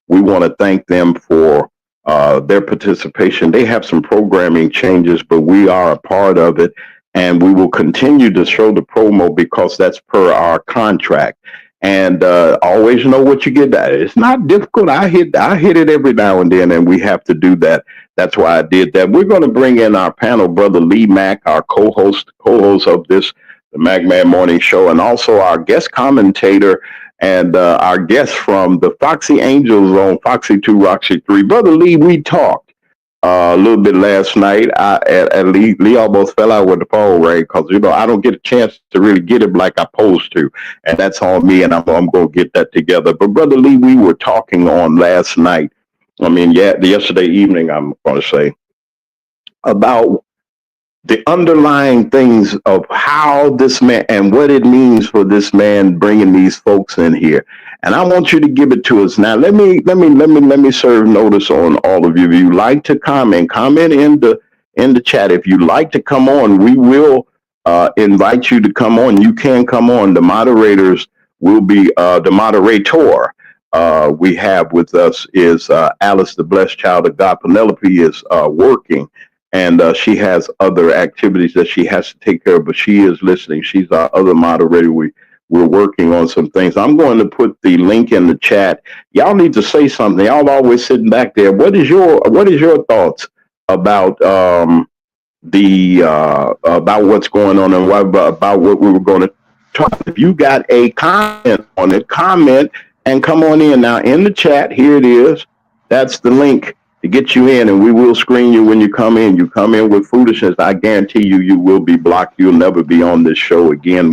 we want to thank them for their participation. They have some programming changes, but we are a part of it, and we will continue to show the promo because that's per our contract. And always know what you get at. It's not difficult. I hit it every now and then, and we have to do that. That's why I did that. We're going to bring in our panel, Brother Lee Mack, our co-host of this, the MacMan Morning Show, and also our guest commentator and our guest from the Foxy Angels on Foxy 2, Roxy 3. Brother Lee, we talked a little bit last night. Lee almost fell out with the phone, right? Because, I don't get a chance to really get him like I supposed to. And that's on me, and I'm going to get that together. But, Brother Lee, we were talking on last night. Yesterday evening, I'm going to say, about the underlying things of how this man and what it means for this man bringing these folks in here. And I want you to give it to us now. Let me serve notice on all of you. If you like to comment in the chat. If you like to come on, we will invite you to come on. You can come on. The moderators will be the moderator. We have with us is Alice, the blessed child of God. Penelope is working. And she has other activities that she has to take care of, but she is listening. She's our other moderator. We're working on some things. I'm going to put the link in the chat. Y'all need to say something. Y'all always sitting back there. What is your thoughts about about what's going on and about what we were going to talk? If you got a comment on it, comment and come on in now in the chat. Here it is. That's the link to get you in, and we will screen you when you come in. You come in with foolishness, I guarantee you will be blocked. You'll never be on this show again.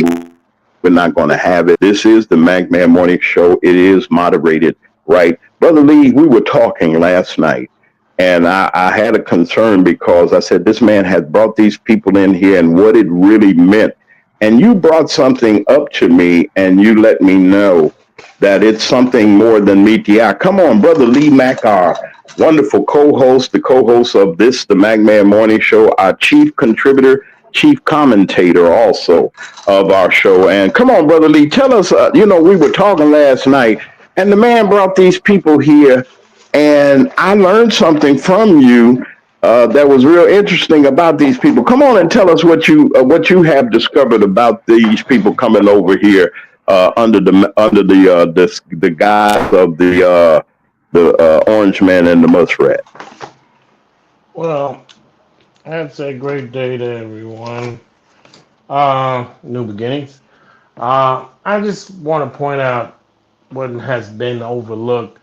We're not going to have it. This is the MacMan Morning Show. It is moderated, right? Brother Lee, we were talking last night, and I had a concern because I said this man had brought these people in here and what it really meant. And you brought something up to me, and you let me know that it's something more than meet the eye. Come on, Brother Lee Mack, our wonderful co-host, the co-host of this, the MacMan Morning Show, our chief contributor, chief commentator also of our show. And come on, Brother Lee, tell us, we were talking last night, and the man brought these people here, and I learned something from you that was real interesting about these people. Come on and tell us what you have discovered about these people coming over here under the guise of the Orange Man and the Muskrat. Well, that's a great day to everyone. New beginnings. I just want to point out what has been overlooked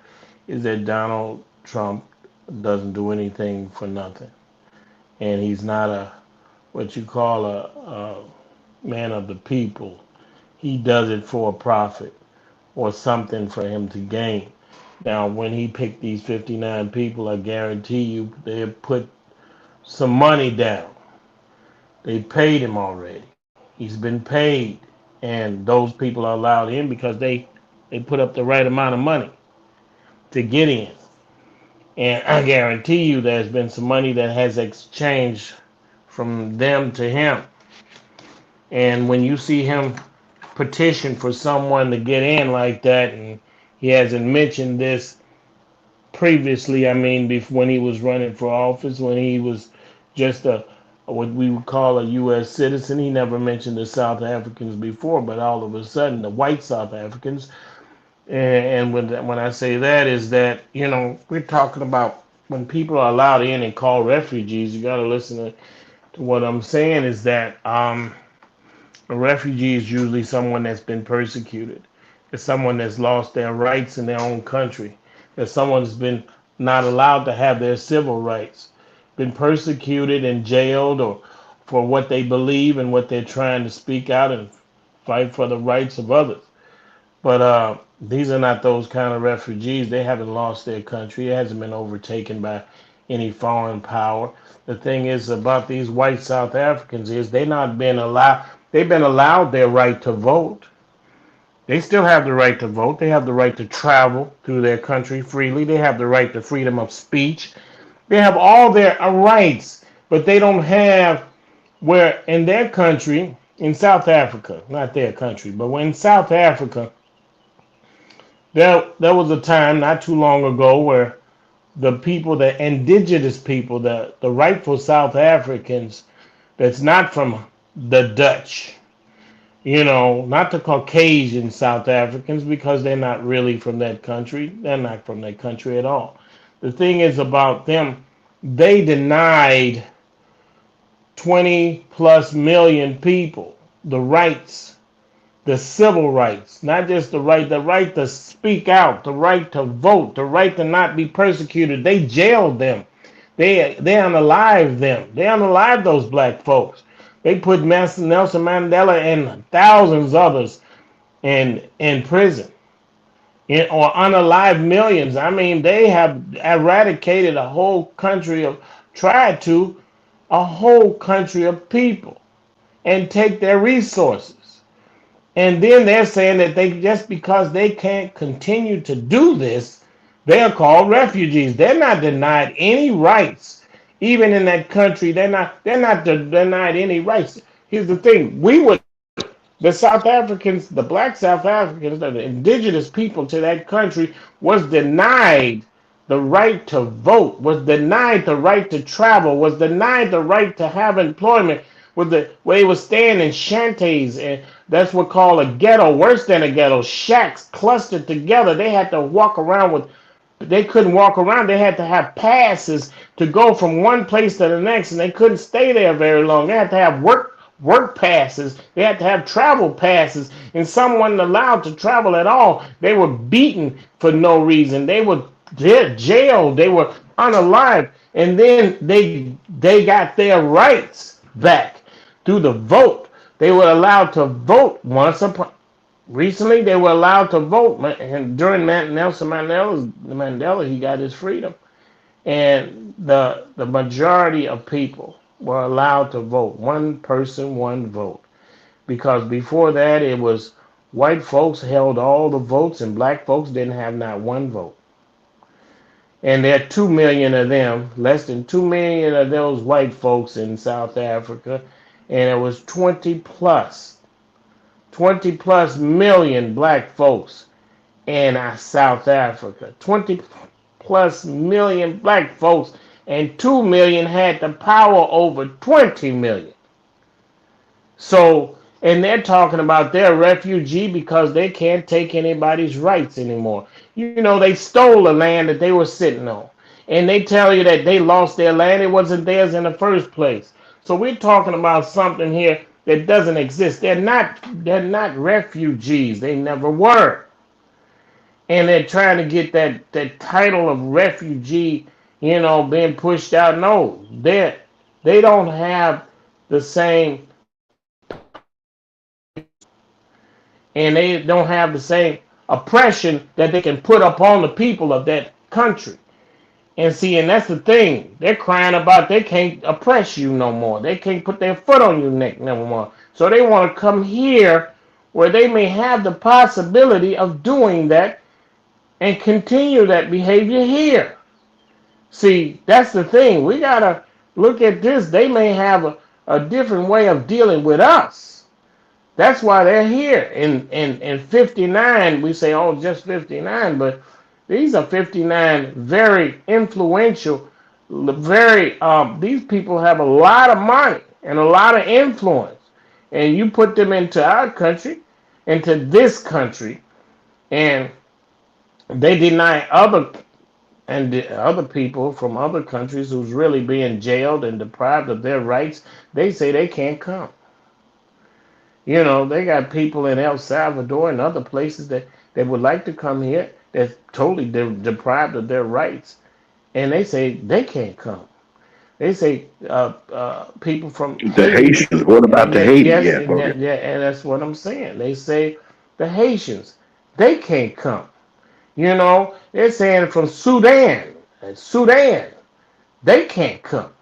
is that Donald Trump doesn't do anything for nothing, and he's not a what you call a man of the people. He does it for a profit or something for him to gain. Now, when he picked these 59 people, I guarantee you they put some money down. They paid him already. He's been paid, and those people are allowed in because they put up the right amount of money to get in. And I guarantee you there's been some money that has exchanged from them to him. And when you see him petition for someone to get in like that, and he hasn't mentioned this previously, I mean, when he was running for office, when he was just a what we would call a U.S. citizen, he never mentioned the South Africans before, but all of a sudden, the white South Africans, and when I say that is that, we're talking about when people are allowed in and called refugees, you got to listen to what I'm saying is that a refugee is usually someone that's been persecuted. It's someone that's lost their rights in their own country. It's someone that's been not allowed to have their civil rights, been persecuted and jailed or for what they believe and what they're trying to speak out and fight for the rights of others. But these are not those kind of refugees. They haven't lost their country. It hasn't been overtaken by any foreign power. The thing is about these white South Africans is they not been allowed. They've been allowed their right to vote. They still have the right to vote. They have the right to travel through their country freely. They have the right to freedom of speech. They have all their rights, but they don't have where in their country, in South Africa, not their country, but when in South Africa, there was a time not too long ago where the people, the indigenous people, the rightful South Africans that's not from the Dutch, not the Caucasian South Africans because they're not really from that country. They're not from that country at all. The thing is about them, they denied 20 plus million people the rights, the civil rights, not just the right to speak out, the right to vote, the right to not be persecuted. They jailed them. They unalived them. They unalived those black folks. They put Nelson Mandela and thousands others in prison. Or unalive millions. I mean, they have eradicated a whole country tried to, a whole country of people and take their resources. And then they're saying that they just because they can't continue to do this, they're called refugees. They're not denied any rights. Even in that country, they're not denied any rights. Here's the thing. The South Africans, the black South Africans, the indigenous people to that country was denied the right to vote, was denied the right to travel, was denied the right to have employment, with the way they was staying in shanties, and that's what called a ghetto, worse than a ghetto, shacks clustered together. They had to walk around they couldn't walk around. They had to have passes to go from one place to the next, and they couldn't stay there very long. They had to have work passes. They had to have travel passes, and some weren't allowed to travel at all. They were beaten for no reason. They were jailed. They were unalived, and then they got their rights back through the vote. They were allowed to vote once upon. Recently, they were allowed to vote, and during Nelson Mandela, he got his freedom, and the majority of people were allowed to vote. One person, one vote. Because before that, it was white folks held all the votes and black folks didn't have not one vote. And there are 2 million of them, less than 2 million of those white folks in South Africa. And it was 20 plus million black folks in South Africa. 20 plus million black folks and 2 million had the power over 20 million. So, and they're talking about their refugee because they can't take anybody's rights anymore. You know, they stole the land that they were sitting on. And they tell you that they lost their land. It wasn't theirs in the first place. So we're talking about something here that doesn't exist. They're not refugees. They never were. And they're trying to get that title of refugee, being pushed out. No, they don't have the same, and they don't have the same oppression that they can put upon the people of that country. And see, and that's the thing. They're crying about they can't oppress you no more. They can't put their foot on your neck no more. So they want to come here where they may have the possibility of doing that and continue that behavior here. See, that's the thing. We got to look at this. They may have a different way of dealing with us. That's why they're here. In 59, we say, oh, just 59, but these are 59 very influential, these people have a lot of money and a lot of influence. And you put them into our country, into this country, and they deny other people from other countries who's really being jailed and deprived of their rights. They say they can't come. They got people in El Salvador and other places that would like to come here that's totally deprived of their rights. And they say they can't come. They say people from the Haitians. What about the Haitians? Yeah, and that's what I'm saying. They say the Haitians, they can't come. They're saying from Sudan, they can't come.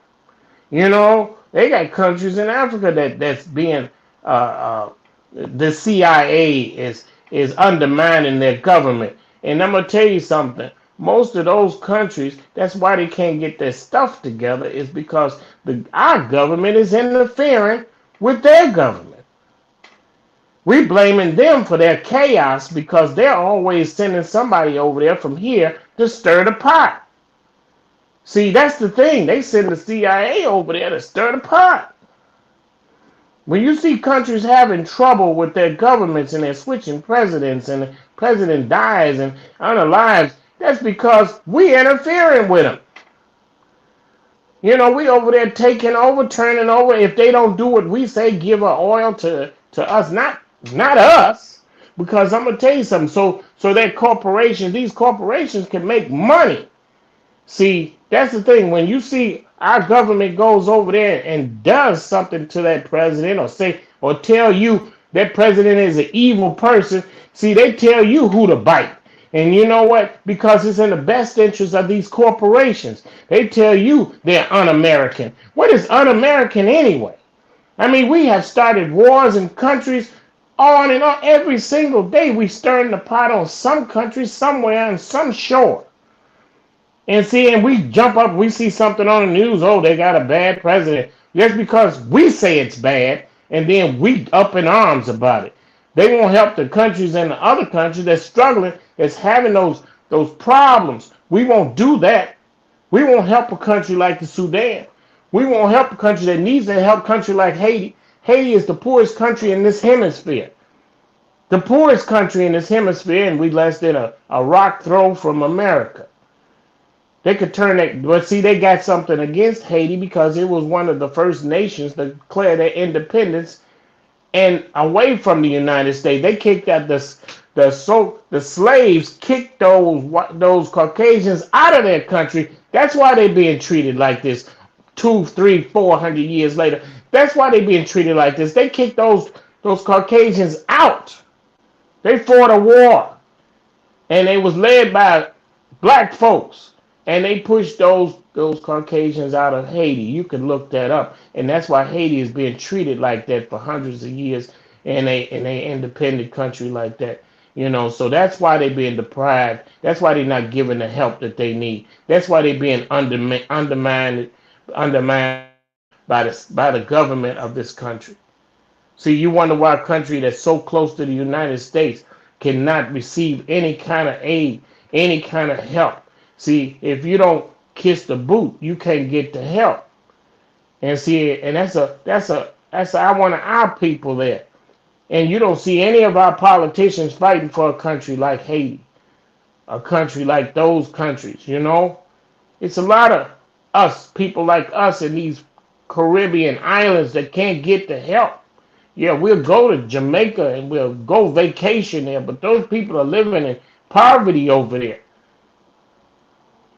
They got countries in Africa that's being the CIA is undermining their government. And I'm gonna tell you something. Most of those countries, that's why they can't get their stuff together, is because our government is interfering with their government. We blaming them for their chaos because they're always sending somebody over there from here to stir the pot. See, that's the thing. They send the CIA over there to stir the pot. When you see countries having trouble with their governments and they're switching presidents and the president dies and unalives, that's because we interfering with them. We over there taking over, turning over. If they don't do what we say, give our oil to us, not us, because I'm gonna tell you something. So that corporations, these corporations can make money. See, that's the thing. When you see our government goes over there and does something to that president, or tell you that president is an evil person, see, they tell you who to bite. And you know what? Because it's in the best interest of these corporations. They tell you they're un-American. What is un-American anyway? I mean, we have started wars in countries on and on. Every single day we stirring the pot on some country somewhere on some shore. And we jump up, we see something on the news, oh, they got a bad president. Just because we say it's bad, and then we up in arms about it. They won't help the countries and the other countries that's struggling, that's having those problems. We won't do that. We won't help a country like the Sudan. We won't help a country that needs to help a country like Haiti. Haiti is the poorest country in this hemisphere. The poorest country in this hemisphere, and we less than a rock throw from America. They could turn that, but see, they got something against Haiti because it was one of the first nations to declare their independence and away from the United States. They kicked out the slaves kicked those Caucasians out of their country. That's why they're being treated like this 200, 300, 400 years later. That's why they're being treated like this. They kicked those Caucasians out. They fought a war, and it was led by black folks. And they pushed those Caucasians out of Haiti. You can look that up. And that's why Haiti is being treated like that for hundreds of years in a independent country like that. So that's why they're being deprived. That's why they're not given the help that they need. That's why they're being undermined by the government of this country. See, you wonder why a country that's so close to the United States cannot receive any kind of aid, any kind of help. See, if you don't kiss the boot, you can't get the help. And see, and that's I want our people there. And you don't see any of our politicians fighting for a country like Haiti, a country like those countries, you know? It's a lot of us, people like us in these Caribbean islands that can't get the help. Yeah, we'll go to Jamaica and we'll go vacation there, but those people are living in poverty over there.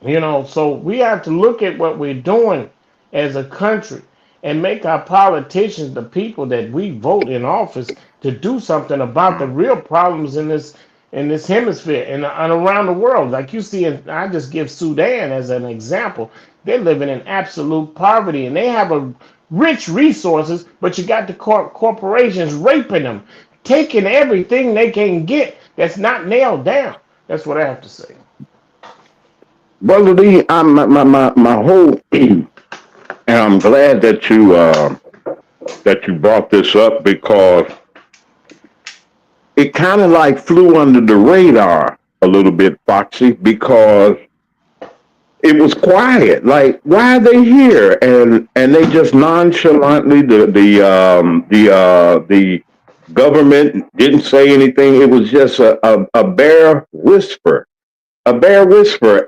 You know, so we have to look at what we're doing as a country and make our politicians, the people that we vote in office, to do something about the real problems in this hemisphere and around the world. Like you see, I just give Sudan as an example. They're living in absolute poverty and they have a rich resources, but you got the corporations raping them, taking everything they can get that's not nailed down. That's what I have to say. Brother Lee, my whole, and I'm glad that you brought this up because it kind of like flew under the radar a little bit, Foxy, because it was quiet. Like, why are they here? And they just nonchalantly the government didn't say anything. It was just a bare whisper,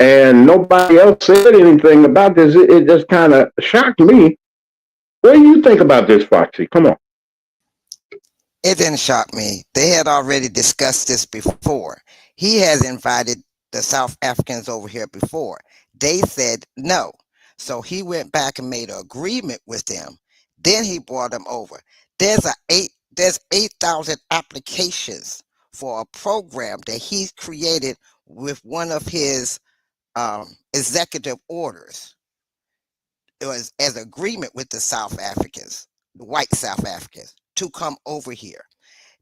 and nobody else said anything about this. It just kind of shocked me. What do you think about this, Foxy? Come on. It didn't shock me. They had already discussed this before. He has invited the South Africans over here before. They said no. So he went back and made an agreement with them. Then he brought them over. There's 8,000 applications for a program that he's created with one of his executive orders. It was as agreement with the South Africans, the white South Africans, to come over here.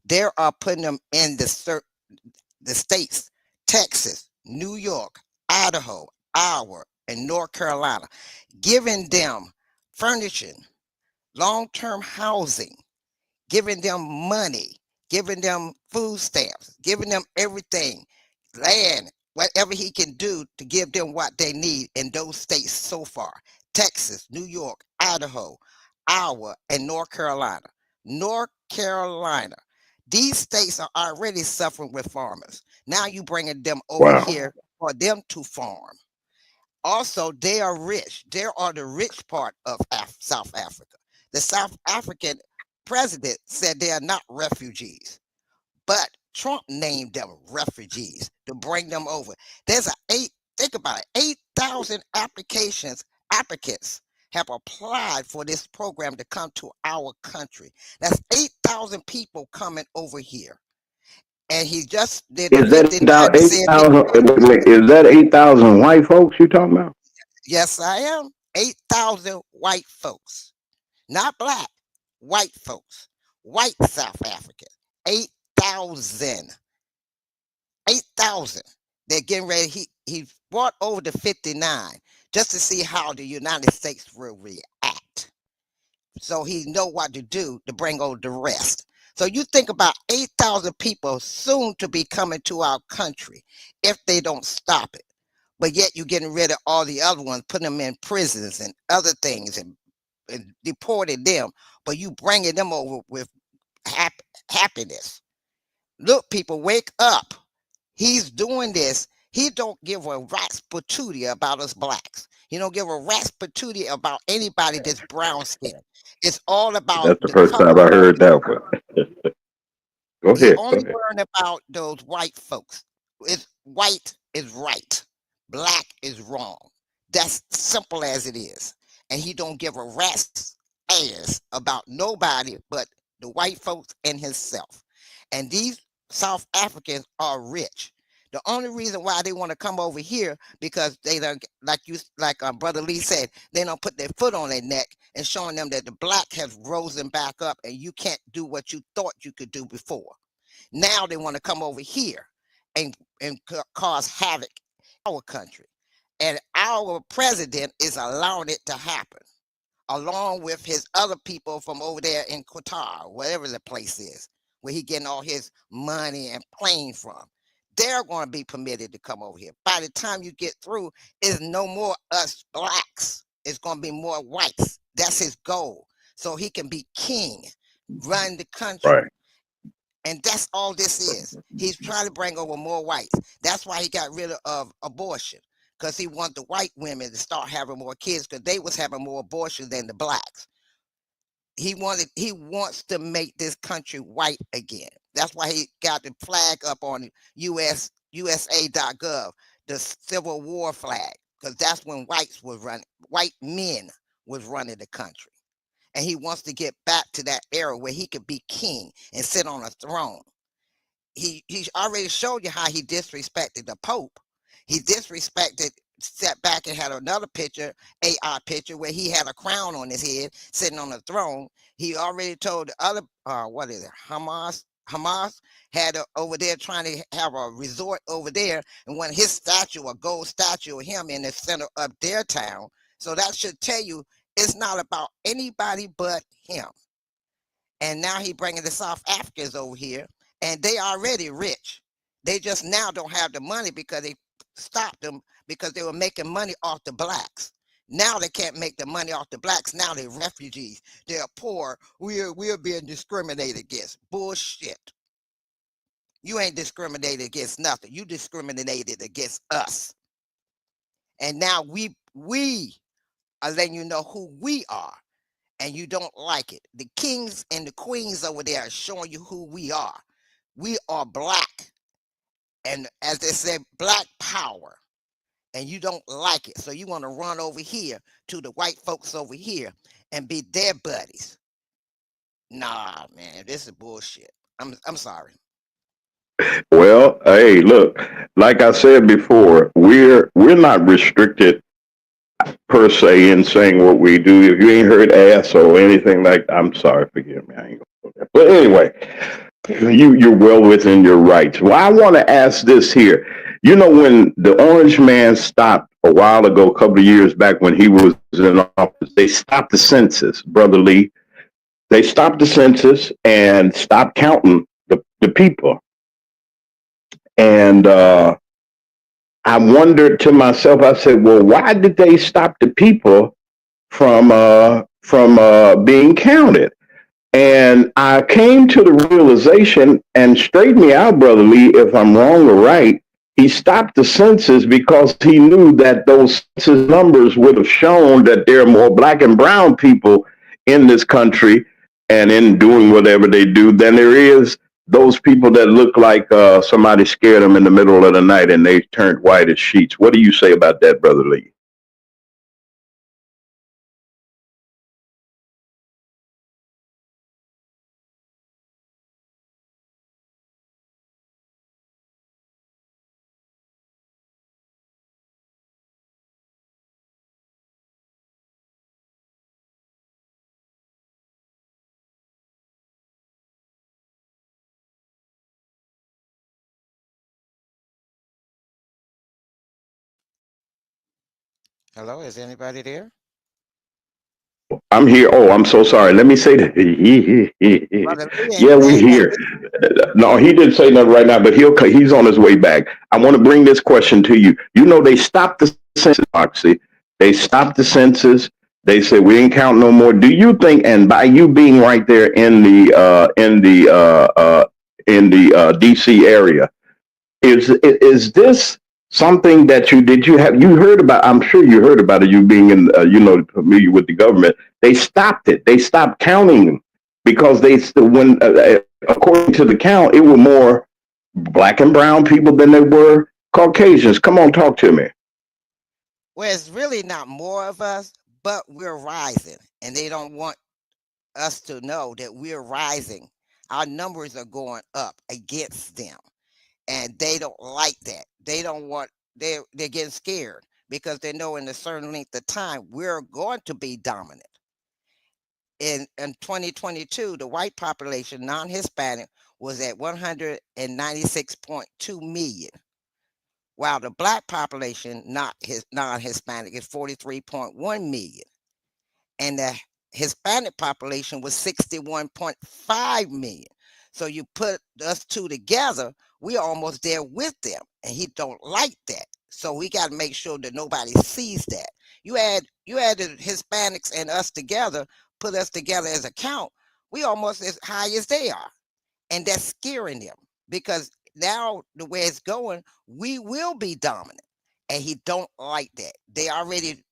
They are putting them in the states, Texas, New York, Idaho, Iowa, and North Carolina, giving them furnishing, long-term housing, giving them money, giving them food stamps, giving them everything, land, whatever he can do to give them what they need in those states so far. Texas, New York, Idaho, Iowa, and North Carolina. North Carolina. These states are already suffering with farmers. Now you bringing them over Wow. here for them to farm. Also, they are rich. They are the rich part of South Africa. The South African president said they are not refugees, but Trump named them refugees to bring them over. There's think about it, 8,000 applicants have applied for this program to come to our country. That's 8,000 people coming over here. And he just did Is that 59 is that 8,000 white folks you talking about? Yes, I am. 8,000 white folks, not black, white folks, white South African. 8,000. 8,000. They're getting ready. He brought over to 59 just to see how the United States will react. So he know what to do to bring over the rest. So you think about 8,000 people soon to be coming to our country if they don't stop it. But yet you're getting rid of all the other ones, putting them in prisons and other things and deporting them. But you bringing them over with happiness. Look, people, wake up. He's doing this. He don't give a rat's patootie about us blacks. He don't give a rat's patootie about anybody that's brown skinned. It's all about That's the first time I heard that one. Go He ahead. only worrying about those white folks. It's white is right, black is wrong. That's simple as it is. And he don't give a rat's ass about nobody but the white folks and himself. And these South Africans are rich. The only reason why they want to come over here because they don't, like Brother Lee said, they don't put their foot on their neck and showing them that the black has risen back up and you can't do what you thought you could do before. Now they want to come over here and cause havoc in our country. And our president is allowing it to happen, along with his other people from over there in Qatar, whatever the place is, where he getting all his money and plane from. they're going to be permitted to come over here. By the time you get through, it's no more us blacks. It's going to be more whites. That's his goal. So he can be king, run the country. Right. And that's all this is. He's trying to bring over more whites. That's why he got rid of abortion, because he wanted the white women to start having more kids, because they was having more abortion than the blacks. He wants to make this country white again. That's why he got the flag up on USA.gov, the Civil War flag, because that's when white men was running the country. And he wants to get back to that era where he could be king and sit on a throne. He already showed you how he disrespected the Pope. He disrespected, sat back and had another picture, AI picture, where he had a crown on his head sitting on a throne. He already told the other, Hamas had over there trying to have a resort over there, and when his statue, a gold statue of him in the center of their town. So that should tell you it's not about anybody but him. And now he bringing the South Africans over here, and they already rich. They just now don't have the money because they stopped them, because they were making money off the blacks. Now they can't make the money off the blacks. Now they're refugees. They're poor. We're being discriminated against. Bullshit. You ain't discriminated against nothing. You discriminated against us. And now we are letting you know who we are, and you don't like it. The kings and the queens over there are showing you who we are. We are black. And as they said, black power. And you don't like it. So you want to run over here to the white folks over here and be their buddies. Nah, man, this is bullshit. I'm sorry. Well, hey, look, like I said before, we're not restricted per se in saying what we do. If you ain't heard ass or anything like, I'm sorry, forgive me. I ain't gonna go there. But anyway, you're well within your rights. Well, I want to ask this here. You know, when the Orange Man stopped a while ago, a couple of years back when he was in office, they stopped the census, Brother Lee. They stopped the census and stopped counting the people. And I wondered to myself, I said, well, why did they stop the people from being counted? And I came to the realization, and straighten me out, Brother Lee, if I'm wrong or right, he stopped the census because he knew that those census numbers would have shown that there are more black and brown people in this country and in doing whatever they do than there is those people that look like somebody scared them in the middle of the night and they turned white as sheets. What do you say about that, Brother Lee? Hello, is anybody there? I'm here. Oh, I'm so sorry. Let me say that. Yeah, we here. No, he didn't say nothing right now, but he's on his way back. I want to bring this question to you. You know, they stopped the census, Oxy. They stopped the census. They said we ain't count no more. Do you think, and by you being right there in the DC area, is this something that you heard about? I'm sure you heard about it. You being in familiar with the government, they stopped it. They stopped counting because according to the count, it were more black and brown people than they were Caucasians. Come on, talk to me. Well, it's really not more of us, but we're rising, and they don't want us to know that we're rising. Our numbers are going up against them. And they don't like that. They don't want, they're getting scared because they know in a certain length of time, we're going to be dominant. In 2022, the white population, non-Hispanic, was at 196.2 million, while the black population, non-Hispanic, is 43.1 million. And the Hispanic population was 61.5 million. So you put us two together, we almost there with them, and he don't like that. So we got to make sure that nobody sees that. You add the Hispanics and us together, put us together as a count, we almost as high as they are, and that's scaring them because now the way it's going, we will be dominant, and he don't like that. They already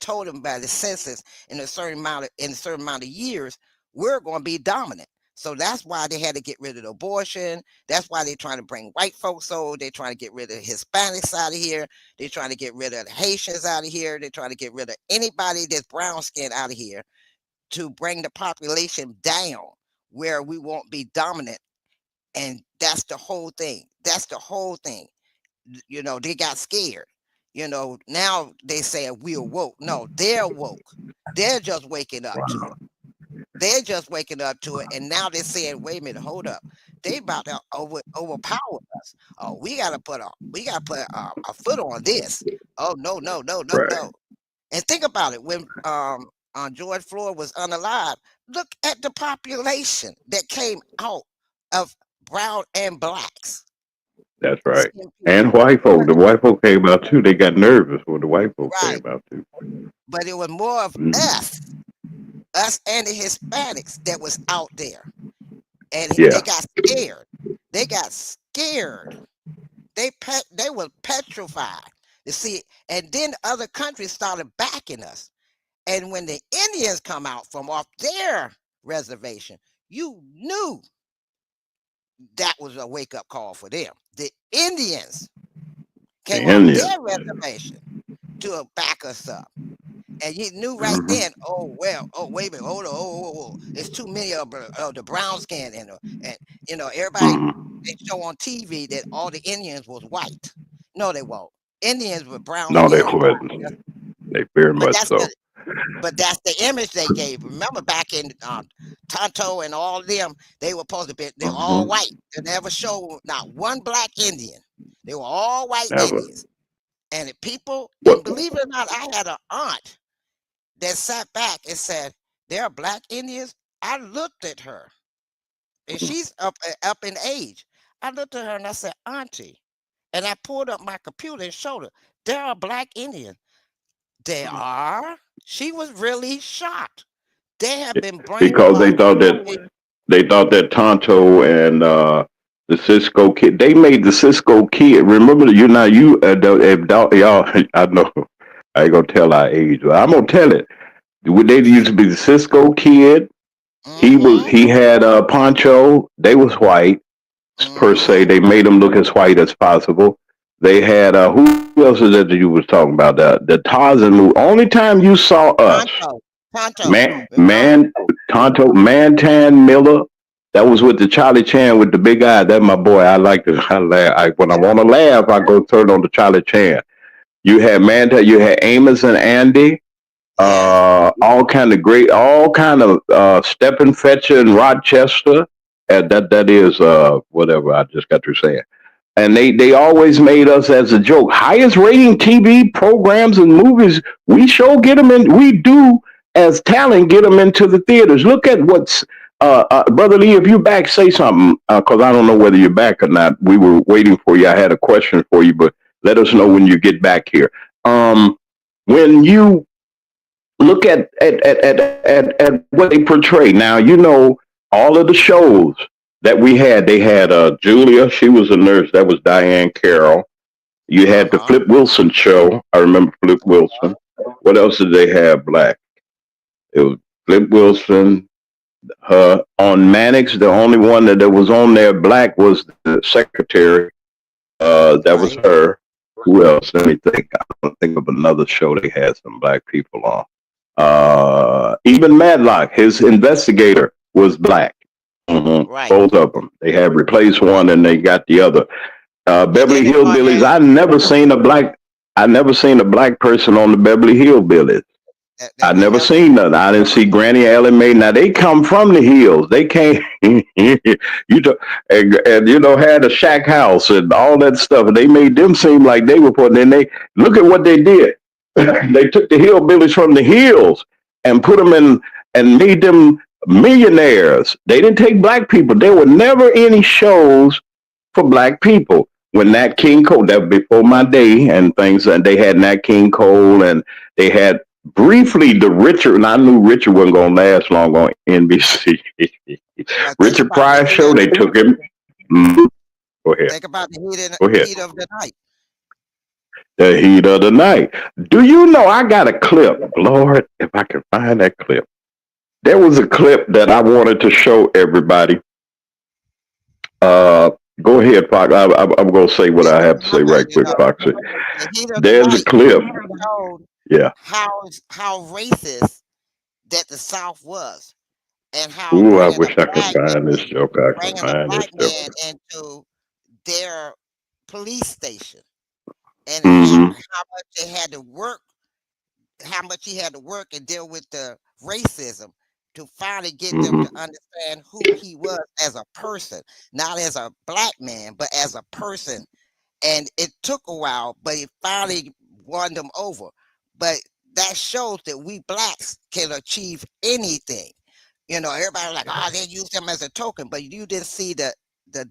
told him by the census in a certain amount of years we're going to be dominant. So that's why they had to get rid of the abortion. That's why they're trying to bring white folks over. They're trying to get rid of the Hispanics out of here. They're trying to get rid of the Haitians out of here. They're trying to get rid of anybody that's brown skinned out of here to bring the population down where we won't be dominant. And that's the whole thing. You know, they got scared. You know, now they say we're woke. No, they're woke. They're just waking up to it. And now they're saying, wait a minute, hold up. They about to overpower us. Oh, we gotta put a foot on this. Oh, no. Right. And think about it. When George Floyd was unalive, look at the population that came out of brown and blacks. That's right. And white folk. The white folk came out too. They got nervous when the white folk came out too. But it was more of us and the Hispanics that was out there. And they got scared. They were petrified. You see, and then other countries started backing us. And when the Indians come out from off their reservation, you knew that was a wake-up call for them. The Indians came off their reservation to back us up. And you knew right then, wait a minute, hold on, there's too many of the brown skin, and you know, everybody, they show on TV that all the Indians was white. No, they won't. Indians were brown. No, they wasn't. They very much so. But that's the image they gave. Remember back in Tonto and all of them, they were supposed to be, they're all white. They never showed not one black Indian. They were all white Indians. And people, and believe it or not, I had an aunt that sat back and said, there are black Indians. I looked at her, and she's up in age. I looked at her and I said, Auntie, and I pulled up my computer and showed her, there are black Indians. They are. She was really shocked. They have been bringing because they thought that Tonto and the Cisco Kid, they made the Cisco Kid. Remember, y'all. I know I ain't gonna tell our age, but I'm gonna tell it. They used to be the Cisco Kid. He had Poncho. They was white per se. They made them look as white as possible. They had who else is that you was talking about? The Tarzan movie. Only time you saw us, Tonto, Mantan Miller. That was with the Charlie Chan with the big eye. That's my boy. I like to. When I want to laugh, I go turn on the Charlie Chan. You had Mantan. You had Amos and Andy. All kind of Stephen Fetcher and Rochester. That is whatever I just got through saying. And they always made us as a joke. Highest rating TV programs and movies. We get them in. We do as talent get them into the theaters. Look at what's Brother Lee. If you're back, say something because I don't know whether you're back or not. We were waiting for you. I had a question for you, but let us know when you get back here. When you look at what they portray now, you know all of the shows that we had. They had Julia, she was a nurse. That was Diane Carroll. You had the Flip Wilson show. I remember Flip Wilson. What else did they have black? It was Flip Wilson. On Mannix, the only one that was on there black was the secretary. That was her. Who else? Let me think. I don't think of another show they had some black people on. Even Matlock, his investigator was black. Right. Both of them. They had replaced one and they got the other. Beverly Hillbillies. I never seen a black person on the Beverly Hillbillies. I never seen none. I didn't see Granny Ellen Mae. Now they come from the hills. They came, and had a shack house and all that stuff. And they made them seem like they were putting. And they look at what they did. They took the hillbillies from the hills and put them in and made them millionaires. They didn't take black people. There were never any shows for black people. When Nat King Cole, that was before my day and things, and they had Nat King Cole, and they had briefly the Richard, and I knew Richard wasn't going to last long on NBC. But think Richard about the Pryor heat show, of they took him. Go ahead. think about the Go ahead. heat of the night. The heat of the night. Do you know I got a clip? Lord, if I can find that clip. There was a clip that I wanted to show everybody. Go ahead, Fox. I'm going to say what I have to say right quick, Foxy. The heat of the There's a night clip. showed Yeah. how racist that the South was, and how Ooh, I bringing a wish I could black find this joke. I could bringing a find this black man joke. into their police station, and Mm-hmm. how much they had to work, how much he had to work and deal with the racism to finally get them to Mm-hmm. understand who he was as a person, not as a black man, but as a person. And it took a while, but it finally won them over. But that shows that we blacks can achieve anything. You know, everybody like, oh, they use them as a token, but you didn't see the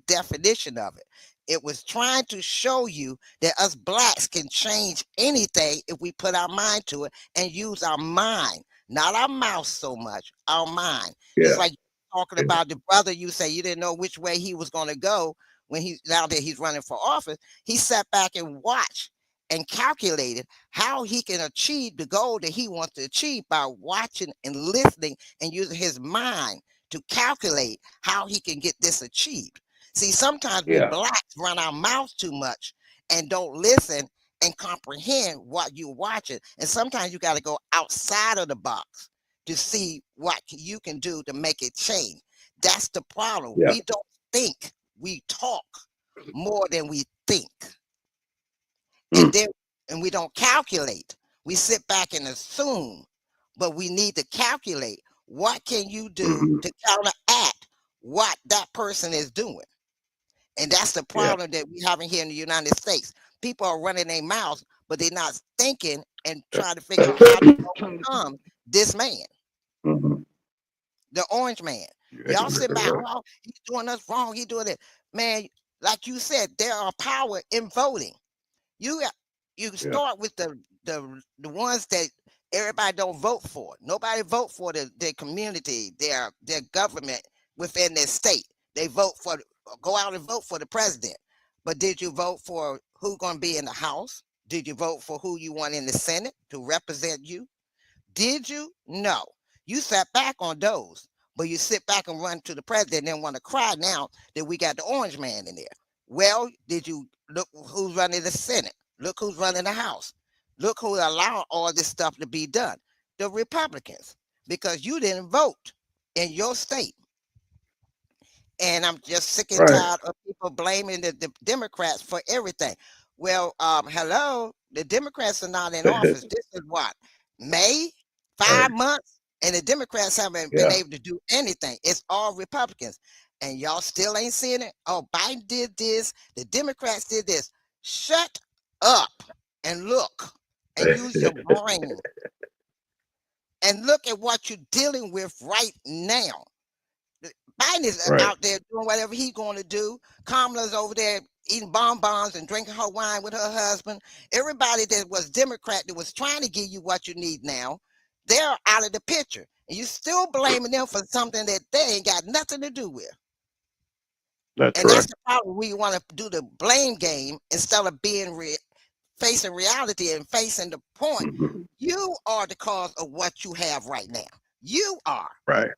definition of it. It was trying to show you that us blacks can change anything if we put our mind to it and use our mind, not our mouth so much, our mind. Just Yeah. like talking about the brother, you say you didn't know which way he was going to go when now that he's running for office. He sat back and watched and calculated how he can achieve the goal that he wants to achieve by watching and listening and using his mind to calculate how he can get this achieved. See, sometimes we Yeah. blacks run our mouths too much and don't listen and comprehend what you're watching. And sometimes you got to go outside of the box to see what you can do to make it change. That's the problem. Yeah. We don't think, we talk more than we think. And then we don't calculate. We sit back and assume, but we need to calculate what can you do to counteract what that person is doing. And that's the Yeah. problem that we having here in the United States. People are running their mouths, but they're not thinking and trying to figure out how to overcome this man, Mhm. the orange man. Y'all sit back, oh, he's doing us wrong. He's doing it. Man, like you said, there are power in voting. You start with the ones that everybody don't vote for. Nobody vote for their community, their government within their state. They vote for, go out and vote for the president. But did you vote for who's going to be in the House? Did you vote for who you want in the Senate to represent you? Did you? No. You sat back on those, but you sit back and run to the president and want to cry now that we got the orange man in there. Well, did you look who's running the Senate? Look who's running the House. Look who allowed all this stuff to be done. The Republicans, because you didn't vote in your state. And I'm just sick and Right. tired of people blaming the Democrats for everything. Well, hello, the Democrats are not in office. This is what, May, 5 months, and the Democrats haven't been Yeah. able to do anything. It's all Republicans, and y'all still ain't seeing it. Oh, Biden did this, the Democrats did this. Shut up and look and use your brain and look at what you're dealing with right now. Biden is Right. out there doing whatever he's going to do. Kamala's over there eating bonbons and drinking her wine with her husband. Everybody that was Democrat that was trying to give you what you need now, they're out of the picture. And you still blaming them for something that they ain't got nothing to do with. That's And that's correct. the problem. We want to do the blame game instead of being facing reality and facing the point. Mhm. You are the cause of what you have right now. You are. Right.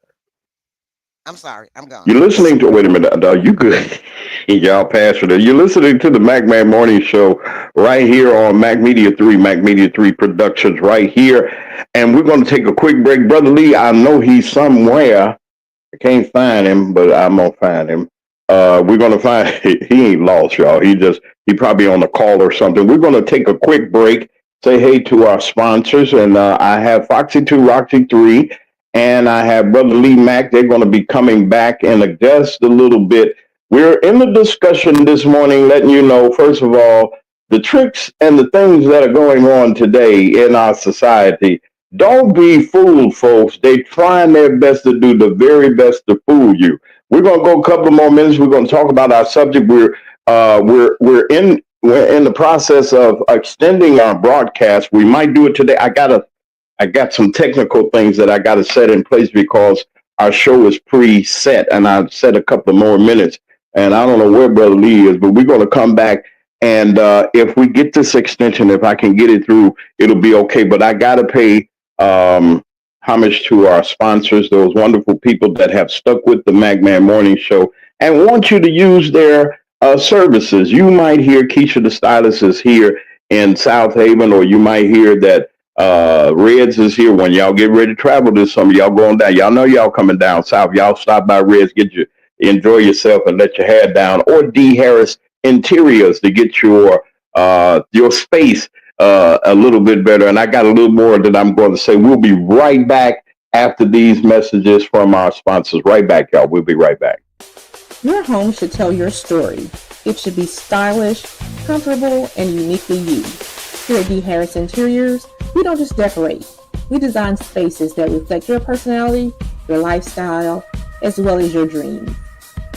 I'm sorry. I'm gone. You're listening to, wait a minute, no, you good. Y'all pass it. You're listening to the MacMan Morning Show right here on Mac Media 3 Productions right here. And we're going to take a quick break. Brother Lee, I know he's somewhere. I can't find him, but I'm going to find him. We're going to find, he ain't lost, y'all. He probably on a call or something. We're going to take a quick break, say hey to our sponsors. And I have Foxy 2, Roxy 3. And I have Brother Lee Mack. They're going to be coming back in just a little bit. We're in the discussion this morning, letting you know, first of all, the tricks and the things that are going on today in our society Don't be fooled, folks. They're trying their best to do the very best to fool you. We're gonna go a couple more minutes. We're gonna talk about our subject. We're in the process of extending our broadcast. We might do it today. I got some technical things that I got to set in place because our show is preset, and I've set a couple more minutes. And I don't know where Brother Lee is, but we're going to come back. And if we get this extension, if I can get it through, it'll be okay. But I got to pay homage to our sponsors, those wonderful people that have stuck with the MacMan Morning Show and want you to use their services. You might hear Keisha the Stylist is here in South Haven, or you might hear that Reds is here. When y'all get ready to travel this summer, y'all going down. Y'all know y'all coming down south. Y'all stop by Reds, enjoy yourself and let your hair down, or D Harris Interiors to get your space a little bit better. And I got a little more that I'm going to say. We'll be right back after these messages from our sponsors. Right back, y'all. We'll be right back. Your home should tell your story. It should be stylish, comfortable, and uniquely you. Here at D Harris Interiors, we don't just decorate. We design spaces that reflect your personality, your lifestyle, as well as your dreams.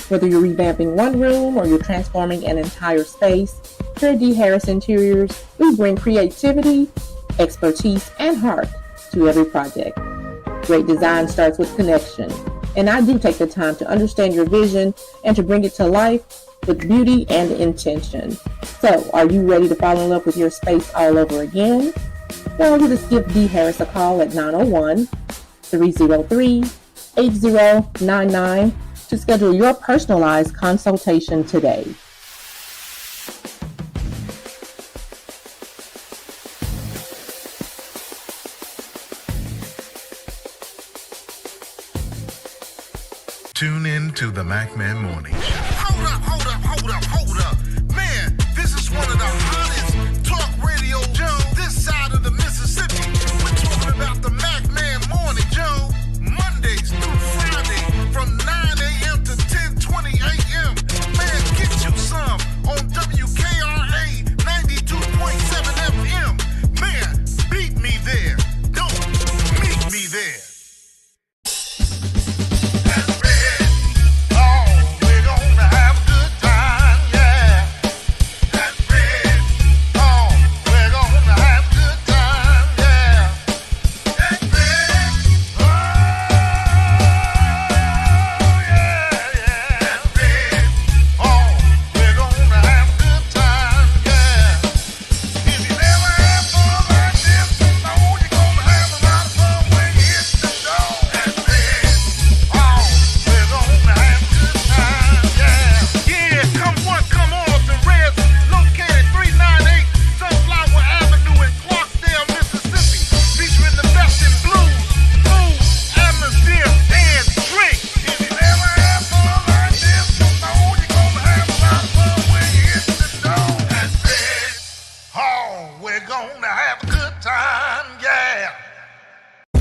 Whether you're revamping one room or you're transforming an entire space, here at D Harris Interiors, we bring creativity, expertise, and heart to every project. Great design starts with connection, and I do take the time to understand your vision and to bring it to life with beauty and intention. So, are you ready to fall in love with your space all over again? Well, you just give D Harris a call at 901-303-8099 to schedule your personalized consultation today. Tune in to the MacMan Morning Show. Hold up. Man, this is one of the hottest talk radio shows this side of the Mississippi. We're talking about the MacMan Morning Show, Mondays through Friday from 9 a.m. to 10:20 a.m. Man, get you some on WKRA 92.7 FM. Man, beat me there. Don't meet me there.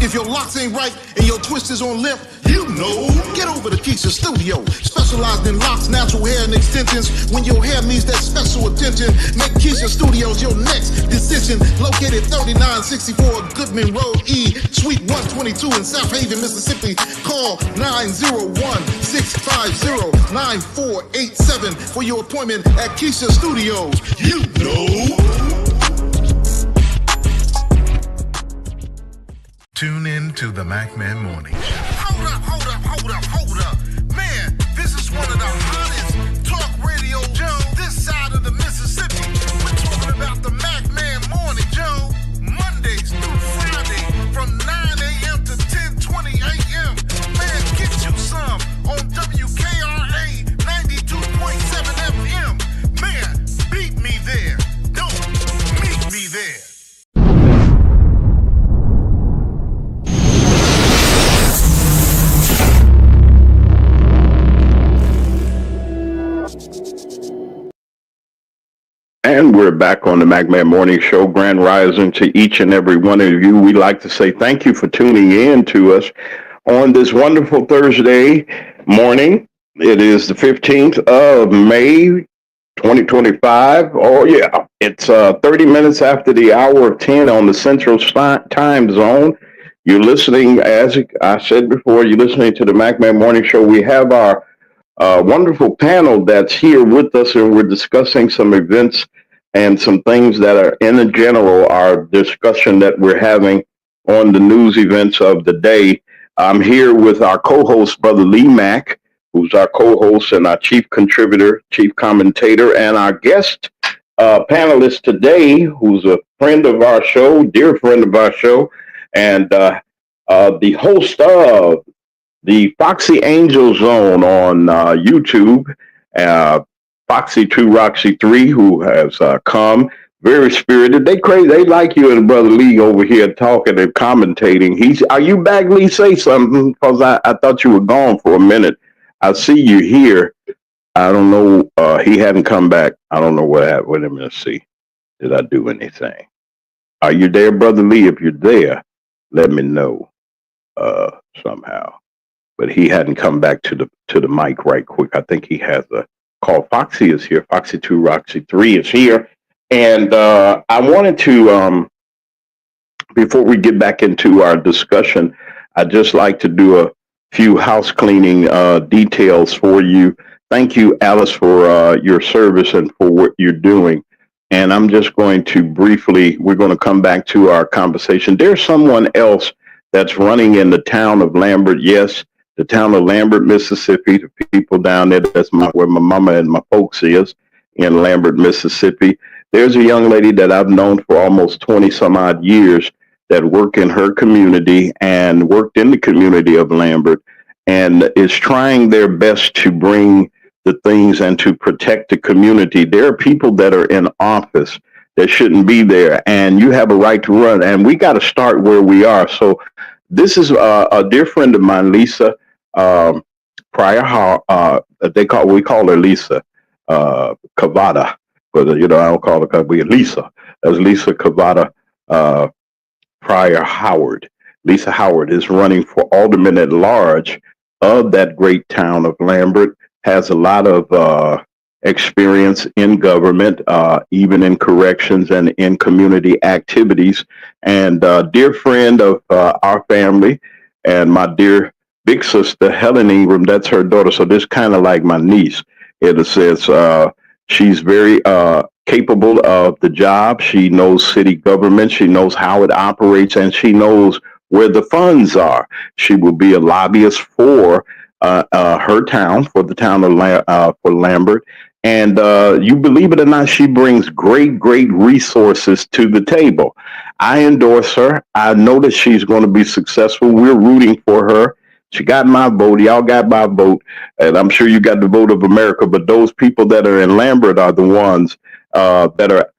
If your locks ain't right and your twist is on limp, you know, get over to Keisha Studio. Specialized in locks, natural hair, and extensions. When your hair needs that special attention, make Keisha Studios your next decision. Located 3964 Goodman Road E, Suite 122 in South Haven, Mississippi. Call 901-650-9487 for your appointment at Keisha Studios. You know. Tune in to the MacMan Morning Show. Hold up. Man, this is one of the hottest talk radio shows this side of the Mississippi. We're talking about the MacMan Morning Show, Mondays through Friday from 9 a.m. to 10:20 a.m. Man, get you some on WKRA 92.7 FM. Man, beat me there. Don't meet me there. And we're back on the MacMan Morning Show. Grand rising to each and every one of you. We'd like to say thank you for tuning in to us on this wonderful Thursday morning. It is the 15th of May, 2025. Oh, yeah. It's 30 minutes after the hour of 10 on the Central Time Zone. You're listening, as I said before, you're listening to the MacMan Morning Show. We have our wonderful panel that's here with us, and we're discussing some events and some things that are in general, our discussion that we're having on the news events of the day. I'm here with our co-host, Brother Lee Mack, who's our co-host and our chief contributor, chief commentator, and our guest panelist today, who's a friend of our show, dear friend of our show, and the host of the Foxy Angel Zone on YouTube, Foxy 2, Roxy 3, who has come. Very spirited. They crazy. They like you and Brother Lee over here talking and commentating. Are you back, Lee? Say something, because I thought you were gone for a minute. I see you here. I don't know. He hadn't come back. I don't know what happened. Wait a minute. See, did I do anything? Are you there, Brother Lee? If you're there, let me know somehow. But he hadn't come back to the mic right quick. I think he has a call. Foxy is here. Foxy 2, Roxy 3 is here. And I wanted to, before we get back into our discussion, I'd just like to do a few house cleaning details for you. Thank you, Alice, for your service and for what you're doing. And I'm just going to briefly, we're going to come back to our conversation. There's someone else that's running in the town of Lambert. Yes, the town of Lambert, Mississippi. The people down there, that's where my mama and my folks is, in Lambert, Mississippi. There's a young lady that I've known for almost 20 some odd years that work in her community and worked in the community of Lambert and is trying their best to bring the things and to protect the community. There are people that are in office that shouldn't be there, and you have a right to run, and we got to start where we are. So this is a dear friend of mine, Lisa Pryor. We call her Lisa Cavada. But, I don't call her Lisa. That's Lisa Cavada Pryor Howard. Lisa Howard is running for alderman at large of that great town of Lambert, has a lot of experience in government, even in corrections and in community activities, and dear friend of our family and my dear big sister, Helen Ingram. That's her daughter. So this kind of like my niece, in a sense. She's very capable of the job. She knows city government. She knows how it operates, and she knows where the funds are. She will be a lobbyist for her town, for the town of for Lambert. And you believe it or not, she brings great resources to the table. I endorse her. I know that she's going to be successful. We're rooting for her. She got my vote. Y'all got my vote. And I'm sure you got the vote of America. But those people that are in Lambert are the ones that are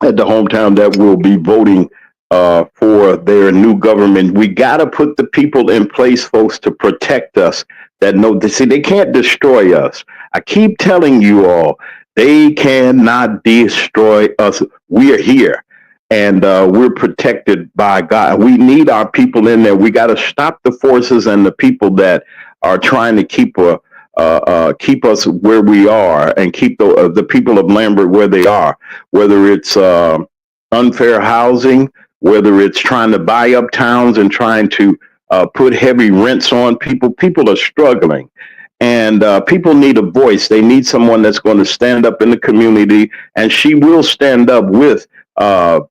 at the hometown that will be voting for their new government. We got to put the people in place, folks, to protect us. That know, see, they can't destroy us. I keep telling you all, they cannot destroy us. We are here. And we're protected by God. We need our people in there. We got to stop the forces and the people that are trying to keep us where we are and keep the people of Lambert where they are. Whether it's unfair housing, whether it's trying to buy up towns and trying to put heavy rents on people. People are struggling. And people need a voice. They need someone that's going to stand up in the community, and she will stand up with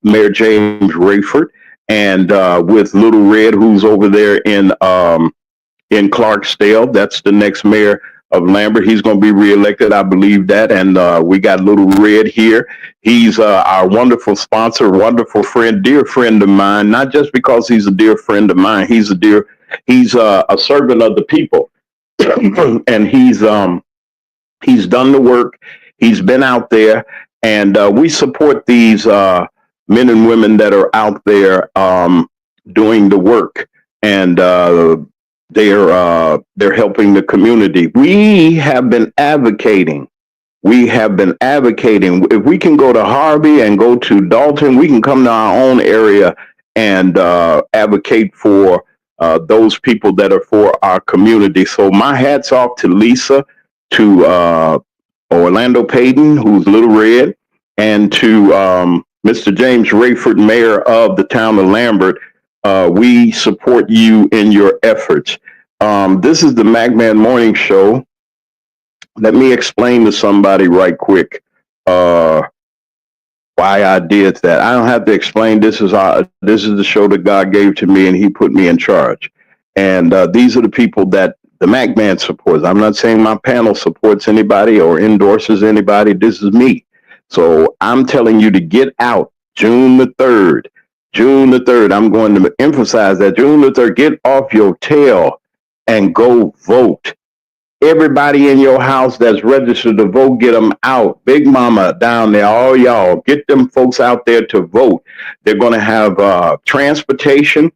Mayor James Rayford and with Little Red, who's over there in Clarksdale. That's the next mayor of Lambert. He's going to be reelected, I believe that. And we got Little Red here. He's our wonderful sponsor, wonderful friend, dear friend of mine. Not just because he's a dear friend of mine. He's a servant of the people, and he's done the work. He's been out there. And we support these men and women that are out there doing the work, and they're helping the community. We have been advocating. If we can go to Harvey and go to Dalton, we can come to our own area and advocate for those people that are for our community. So my hat's off to Lisa, to Orlando Payton, who's Little Red, and to Mr. James Rayford, mayor of the town of Lambert. We support you in your efforts. This is the MacMan Morning Show. Let me explain to somebody right quick why I did that. I don't have to explain. This is the show that God gave to me, and He put me in charge. And these are the people that the MacMan supports. I'm not saying my panel supports anybody or endorses anybody. This is me. So I'm telling you to get out June the 3rd. June the 3rd. I'm going to emphasize that June the 3rd. Get off your tail and go vote. Everybody in your house that's registered to vote, get them out. Big Mama down there, all y'all, get them folks out there to vote. They're going to have transportation.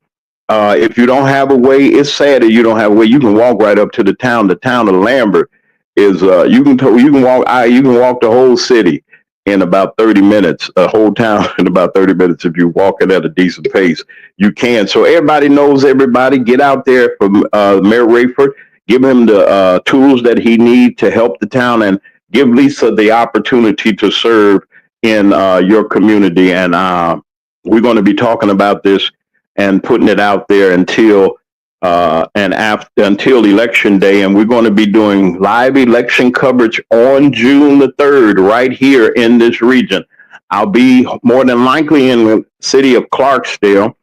If you don't have a way, it's sad that you don't have a way. You can walk right up to the town. The town of Lambert is you can walk the whole city in about 30 minutes. The whole town in about 30 minutes if you walk it at a decent pace. You can. So everybody knows everybody. Get out there for Mayor Rayford. Give him the tools that he needs to help the town, and give Lisa the opportunity to serve in your community. And we're going to be talking about this and putting it out there until election day. And we're going to be doing live election coverage on June the 3rd right here in this region. I'll be more than likely in the city of Clarksdale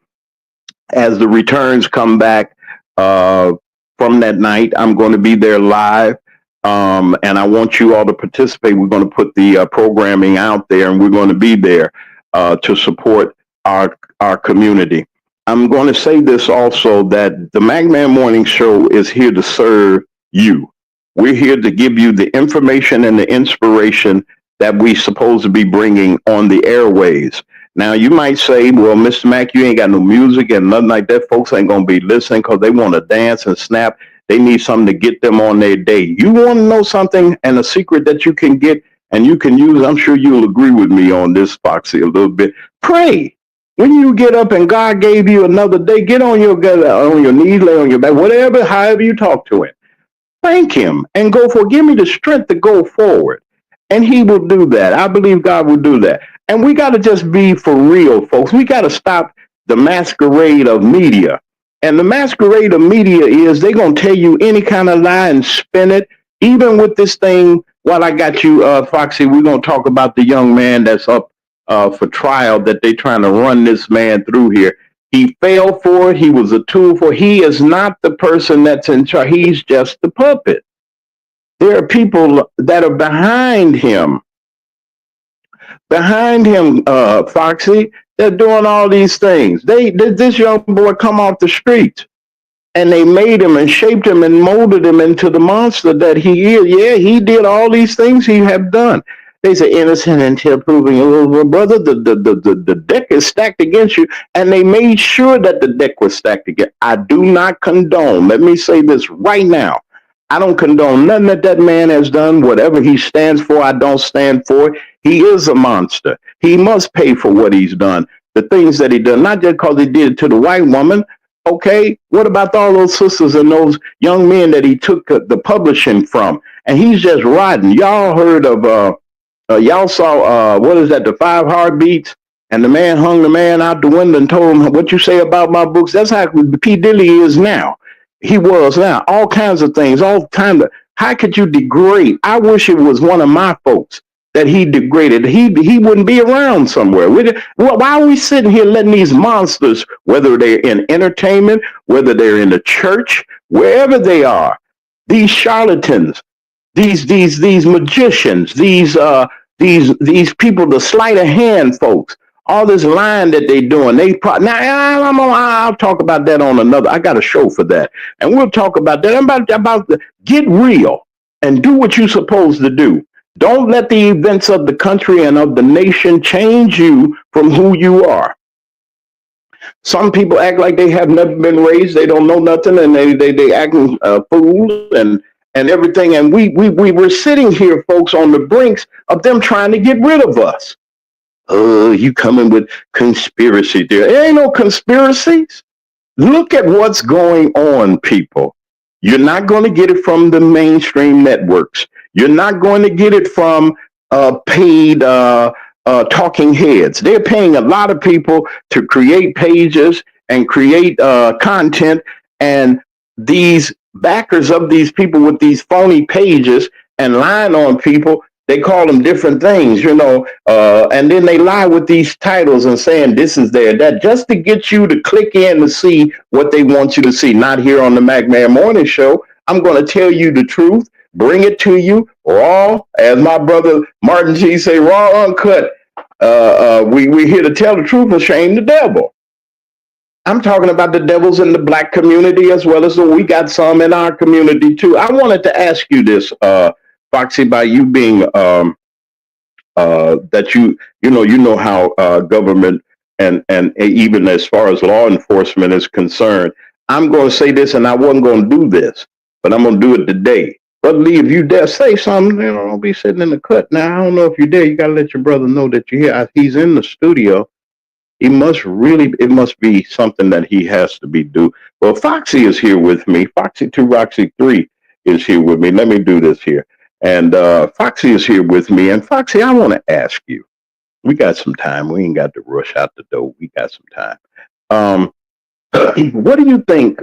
as the returns come back from that night. I'm going to be there live, and I want you all to participate. We're going to put the programming out there, and we're going to be there to support our community. I'm going to say this also, that the MacMan Morning Show is here to serve you. We're here to give you the information and the inspiration that we're supposed to be bringing on the airways. Now, you might say, well, Mr. Mack, you ain't got no music and nothing like that. Folks ain't going to be listening because they want to dance and snap. They need something to get them on their day. You want to know something and a secret that you can get and you can use? I'm sure you'll agree with me on this, Foxy, a little bit. Pray. When you get up and God gave you another day, get on your knees, lay on your back, whatever, however you talk to Him. Thank Him and go for it. Give me the strength to go forward. And He will do that. I believe God will do that. And we got to just be for real, folks. We got to stop the masquerade of media. And the masquerade of media is they're going to tell you any kind of lie and spin it. Even with this thing, while I got you, Foxy, we're going to talk about the young man that's up for trial that they're trying to run this man through here. He fell for it. He was a tool for it. He is not the person that's in charge. He's just the puppet. There are people that are behind him. Foxy, they're doing all these things. This young boy come off the streets, and they made him and shaped him and molded him into the monster that he is. Yeah, he did all these things he have done. They say innocent until proven guilty. Brother, the deck is stacked against you, and they made sure that the deck was stacked against. I do not condone. Let me say this right now. I don't condone nothing that man has done. Whatever he stands for, I don't stand for it. He is a monster. He must pay for what he's done. The things that he done, not just because he did it to the white woman. Okay, what about all those sisters and those young men that he took the publishing from? And he's just riding. Y'all heard of, y'all saw, what is that, the 5 Heartbeats? And the man hung the man out the window and told him, what you say about my books? That's how P. Diddy is now. He was now. All kinds of things, all kinds of, how could you degrade? I wish it was one of my folks that he degraded. He wouldn't be around somewhere. Why are we sitting here letting these monsters, whether they're in entertainment, whether they're in the church, wherever they are, these charlatans, these magicians, these people, the sleight of hand folks, all this lying that they doing. I'll talk about that on another. I got a show for that, and we'll talk about that. I'm about to get real and do what you're supposed to do. Don't let the events of the country and of the nation change you from who you are. Some people act like they have never been raised. They don't know nothing, and they acting fools and everything. And we were sitting here, folks, on the brinks of them trying to get rid of us. You coming with conspiracy there? There ain't no conspiracies. Look at what's going on, people. You're not going to get it from the mainstream networks. You're not going to get it from paid talking heads. They're paying a lot of people to create pages and create content. And these backers of these people with these phony pages and lying on people, they call them different things, and then they lie with these titles and saying this is their that just to get you to click in to see what they want you to see. Not here on the McMahon Morning Show. I'm going to tell you the truth, bring it to you raw, as my brother Martin G say, raw, uncut. We're here to tell the truth and shame the devil. I'm talking about the devils in the black community as well as we got some in our community too. I wanted to ask you this, Foxy, by you being that you know how government and even as far as law enforcement is concerned. I'm going to say this, and I wasn't going to do this, but I'm going to do it today. Brother Lee, if you dare say something, don't be sitting in the cut. Now I don't know if you dare. You got to let your brother know that you're here. He's in the studio. It must be something that he has to be do. Well, Foxy is here with me. Foxy 2, Roxy 3 is here with me. Let me do this here. And Foxy is here with me. And Foxy, I want to ask you, we got some time. We ain't got to rush out the door. We got some time. What do you think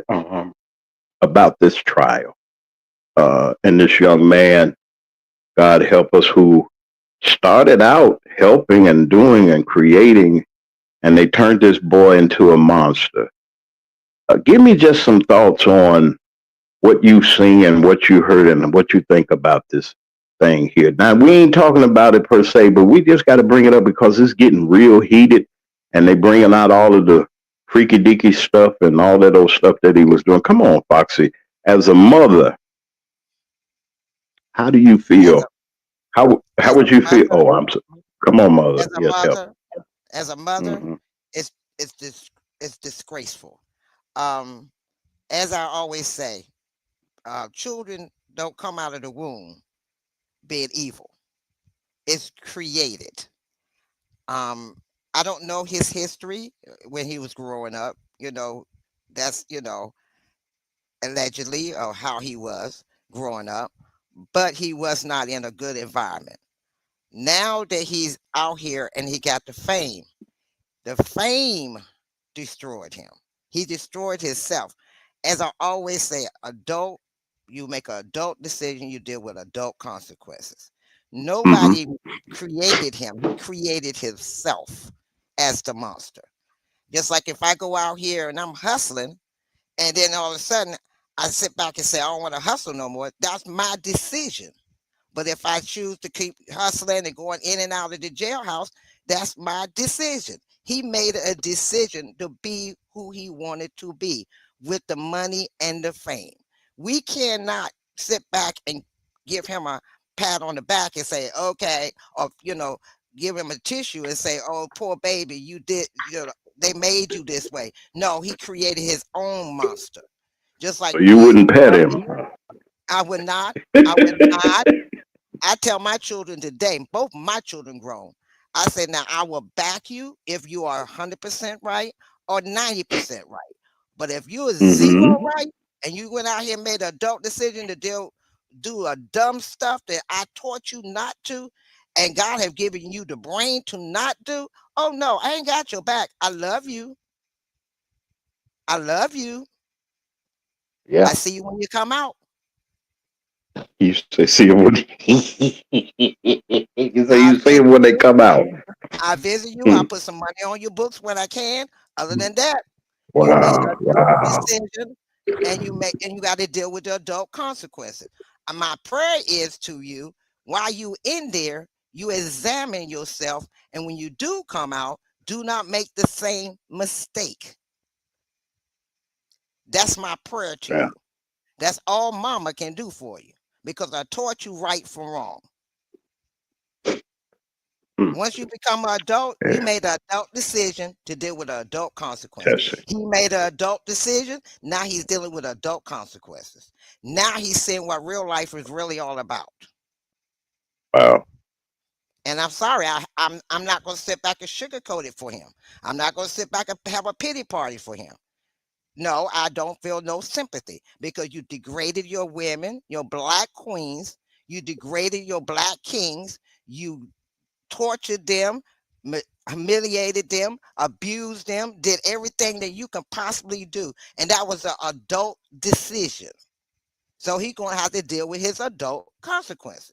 about this trial? And this young man, God help us, who started out helping and doing and creating, and they turned this boy into a monster. Give me just some thoughts on what you've seen and what you heard and what you think about this thing here. Now, we ain't talking about it per se, but we just got to bring it up because it's getting real heated, and they bringing out all of the freaky deaky stuff and all that old stuff that he was doing. Come on, Foxy. As a mother, how do you feel? How would you feel? Oh, come on, mother. As a mother, Mhm. it's disgraceful. As I always say, children don't come out of the womb being evil. It's created. I don't know his history when he was growing up. That's allegedly or how he was growing up, but he was not in a good environment. Now that he's out here and he got the fame destroyed him. He destroyed himself. As I always say, you make an adult decision, you deal with adult consequences. Nobody created him. He created himself as the monster. Just like if I go out here and I'm hustling, and then all of a sudden I sit back and say, I don't want to hustle no more. That's my decision. But if I choose to keep hustling and going in and out of the jailhouse, that's my decision. He made a decision to be who he wanted to be with the money and the fame. We cannot sit back and give him a pat on the back and say, okay, or, give him a tissue and say, oh, poor baby, they made you this way. No, he created his own monster. Just like So you wouldn't pet him. I would not. I would not. I tell my children today, both my children grown, I say, now I will back you if you are 100% right or 90% right. But if you are zero right and you went out here and made an adult decision to do a dumb stuff that I taught you not to, and God have given you the brain to not do, oh no, I ain't got your back. I love you. I love you. Yeah. I see you when you come out. You say see them when you say you see them when they come out. I visit you. I put some money on your books when I can. Other than that, you make Wow. an adult decision, and you got to deal with the adult consequences. And my prayer is to you, while you in there, you examine yourself, and when you do come out, do not make the same mistake. That's my prayer to you. That's all mama can do for you, because I taught you right from wrong. Once you become an adult, you made an adult decision to deal with an adult consequence. He made an adult decision. Now he's dealing with adult consequences. Now he's seeing what real life is really all about. Wow. And I'm sorry, I'm not going to sit back and sugarcoat it for him. I'm not going to sit back and have a pity party for him. No, I don't feel no sympathy because you degraded your women, your black queens, you degraded your black kings, you tortured them, humiliated them, abused them, did everything that you can possibly do. And that was an adult decision. So he's going to have to deal with his adult consequences.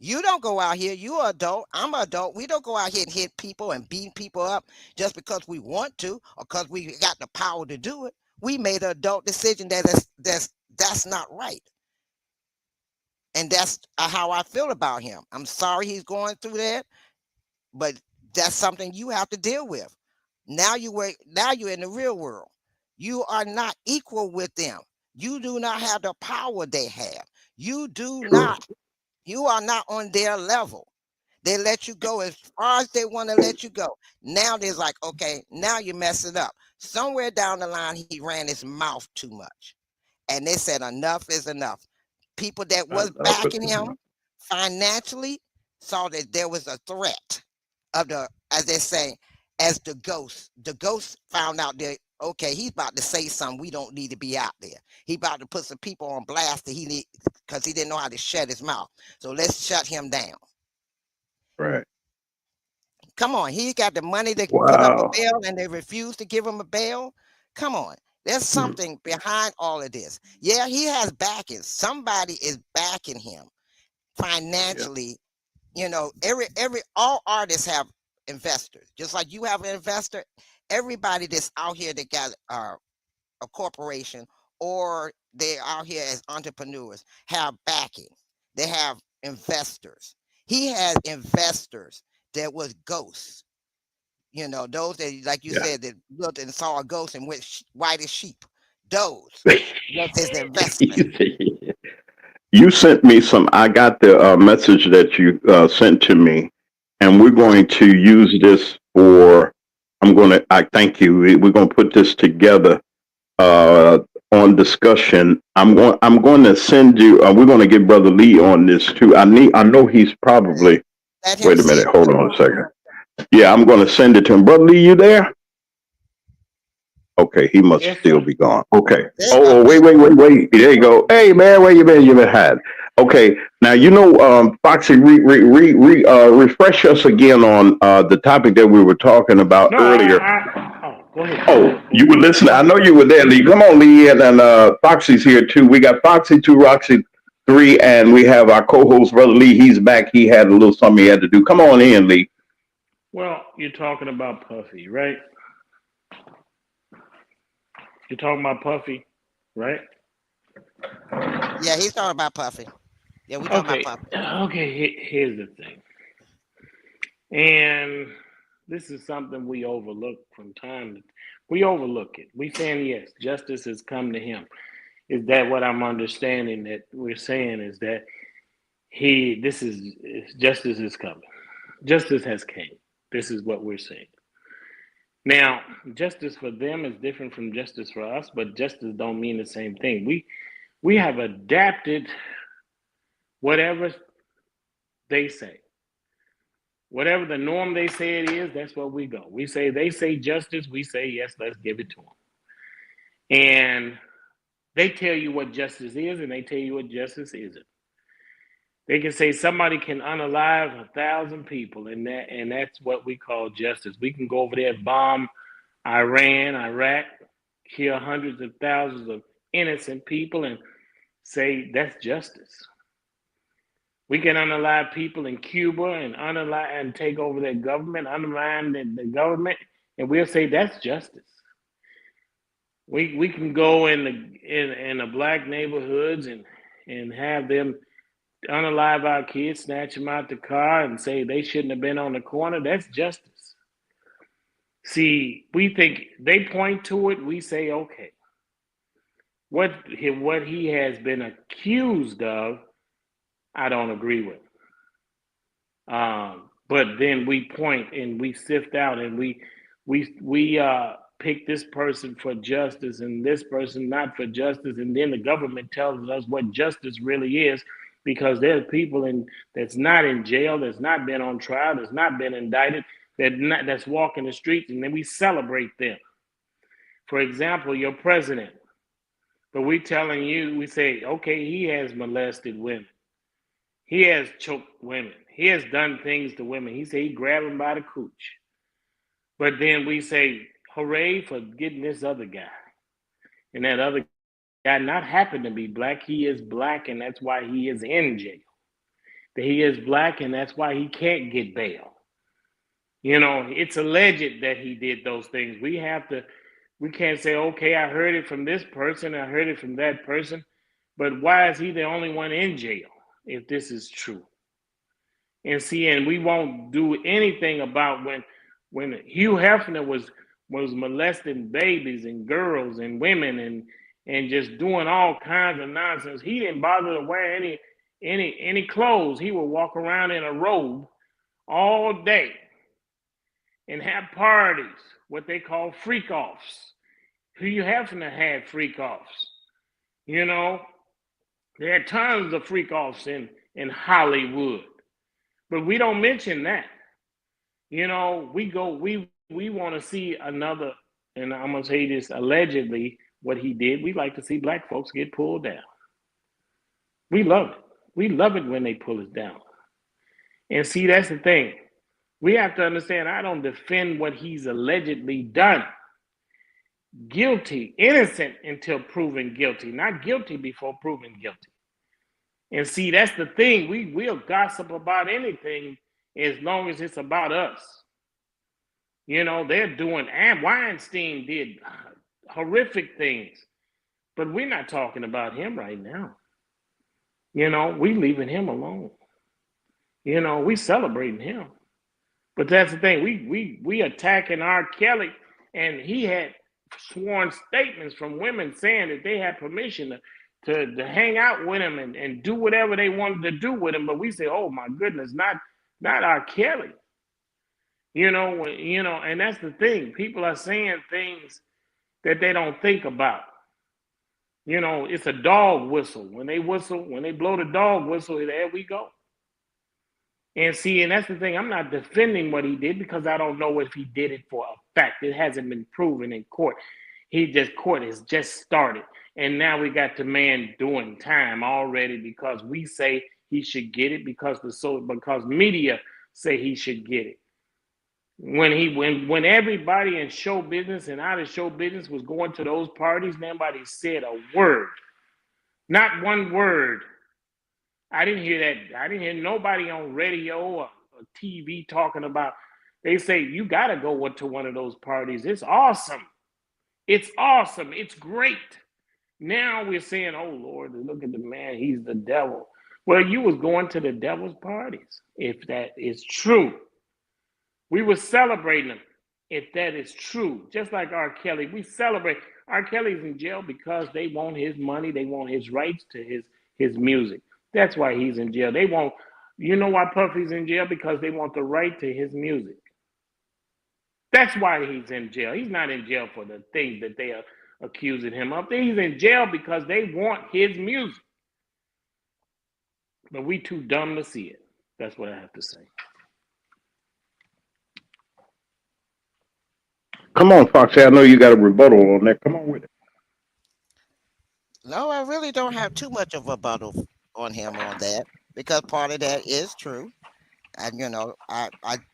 You don't go out here, you're an adult, I'm an adult. We don't go out here and hit people and beat people up just because we want to or because we got the power to do it. We made an adult decision that's not right. And that's how I feel about him. I'm sorry he's going through that, but that's something you have to deal with. Now you're in the real world. You are not equal with them. You do not have the power they have. You are not on their level. They let you go as far as they want to let you go. Now there's like, okay, now you mess it up. Somewhere down the line, he ran his mouth too much. And they said enough is enough. People that was backing him financially saw that there was a threat of the, as they say, as the ghost. The ghost found out that, okay, he's about to say something, we don't need to be out there. He about to put some people on blast that because he didn't know how to shut his mouth. So let's shut him down. Right. Come on, he got the money to put up a bail and they refuse to give him a bail. Come on, there's something behind all of this. Yeah, he has backing. Somebody is backing him financially. You know, all artists have investors. Just like you have an investor, everybody that's out here that got a corporation or they're out here as entrepreneurs have backing. They have investors. He has investors that was ghosts. You know, those that, like you said, that looked and saw a ghost and went white as sheep. Those his investment. You sent me some. I got the message that you sent to me, and we're going to use this for. I thank you. We're going to put this together on discussion. I'm going to send you. We're going to get Brother Lee on this too. I know he's probably. Wait a minute. Hold on a second. Yeah, I'm going to send it to him. Brother Lee, you there? Okay, he must still be gone. Okay. Oh, wait. There you go. Hey, man, where you been? You been had. Okay. Now, Foxy, refresh us again on the topic that we were talking about earlier. Go ahead. Oh, you were listening. I know you were there, Lee. Come on, Lee, and Foxy's here too. We got Foxy 2, Roxy 3, and we have our co-host, Brother Lee. He's back. He had a little something he had to do. Come on in, Lee. Well, you're talking about Puffy, right? You're talking about Puffy, right? Yeah, he's talking about Puffy. Yeah, we talking about Puffy. Okay, here's the thing. And this is something we overlook from time to time. We overlook it. We saying, yes, justice has come to him. Is that what I'm understanding that we're saying is that justice is coming. Justice has came. This is what we're saying. Now, justice for them is different from justice for us, but justice don't mean the same thing. We have adapted whatever they say. Whatever the norm they say it is, that's what we go. They say justice, we say, yes, let's give it to them. And they tell you what justice is, and they tell you what justice isn't. They can say somebody can unalive 1,000 people, and that's what we call justice. We can go over there and bomb Iran, Iraq, kill hundreds of thousands of innocent people and say that's justice. We can unalive people in Cuba and take over their government, undermine the government, and we'll say that's justice. We can go in the black neighborhoods and have them unalive our kids, snatch them out the car, and say they shouldn't have been on the corner. That's justice. See, we think they point to it. We say, okay, what he has been accused of, I don't agree with. But then we point and we sift out and we pick this person for justice and this person not for justice, and then the government tells us what justice really is. Because there's people that's not in jail, that's not been on trial, that's not been indicted, that's walking the streets, and then we celebrate them. For example, your president. But we telling you, we say, okay, he has molested women. He has choked women. He has done things to women. He said he grabbed them by the cooch. But then we say, hooray for getting this other guy. And that other guy not happen to be black. He is black, and that's why he is in jail. That he is black, and that's why he can't get bail. You know, it's alleged that he did those things. We can't say, okay, I heard it from this person, I heard it from that person. But why is he the only one in jail if this is true? And see, and we won't do anything about when Hugh Hefner was molesting babies and girls and women and just doing all kinds of nonsense. He didn't bother to wear any clothes. He would walk around in a robe all day and have parties, what they call freak offs. Hugh Hefner had freak offs. You know, there are tons of freak offs in Hollywood, but we don't mention that. You know, we want to see another, and I'm gonna say this allegedly, what he did. We like to see black folks get pulled down. We love it. We love it when they pull us down. And see, that's the thing. We have to understand, I don't defend what he's allegedly done. Guilty, innocent until proven guilty, not guilty before proven guilty. And see, that's the thing. We'll gossip about anything as long as it's about us. You know, they're doing, and Weinstein did horrific things, but we're not talking about him right now. You know, we leaving him alone. You know, we celebrating him. But that's the thing. We attacking R. Kelly, and he had sworn statements from women saying that they had permission to hang out with him and do whatever they wanted to do with him. But we say, oh my goodness, not R. Kelly. You know, and that's the thing. People are saying things that they don't think about. You know, it's a dog whistle. When they blow the dog whistle, there we go. And see, and that's the thing. I'm not defending what he did because I don't know if he did it for a fact. It hasn't been proven in court. Court has just started. And now we got the man doing time already because we say he should get it because media say he should get it. When everybody in show business and out of show business was going to those parties, nobody said a word. Not one word. I didn't hear that. I didn't hear nobody on radio or TV talking about. They say you got to go to one of those parties. It's awesome. It's awesome. It's great. Now we're saying, oh Lord, look at the man. He's the devil. Well, you was going to the devil's parties. If that is true, we were celebrating him. If that is true, just like R. Kelly, we celebrate. R. Kelly's in jail because they want his money. They want his rights to his music. That's why he's in jail. They want, you know why Puffy's in jail? Because they want the right to his music. That's why he's in jail. He's not in jail for the things that they are accusing him of. He's in jail because they want his music. But we too dumb to see it. That's what I have to say. Come on, Foxy. I know you got a rebuttal on that. Come on with it. No, I really don't have too much of a rebuttal on him on that because part of that is true. And, you know,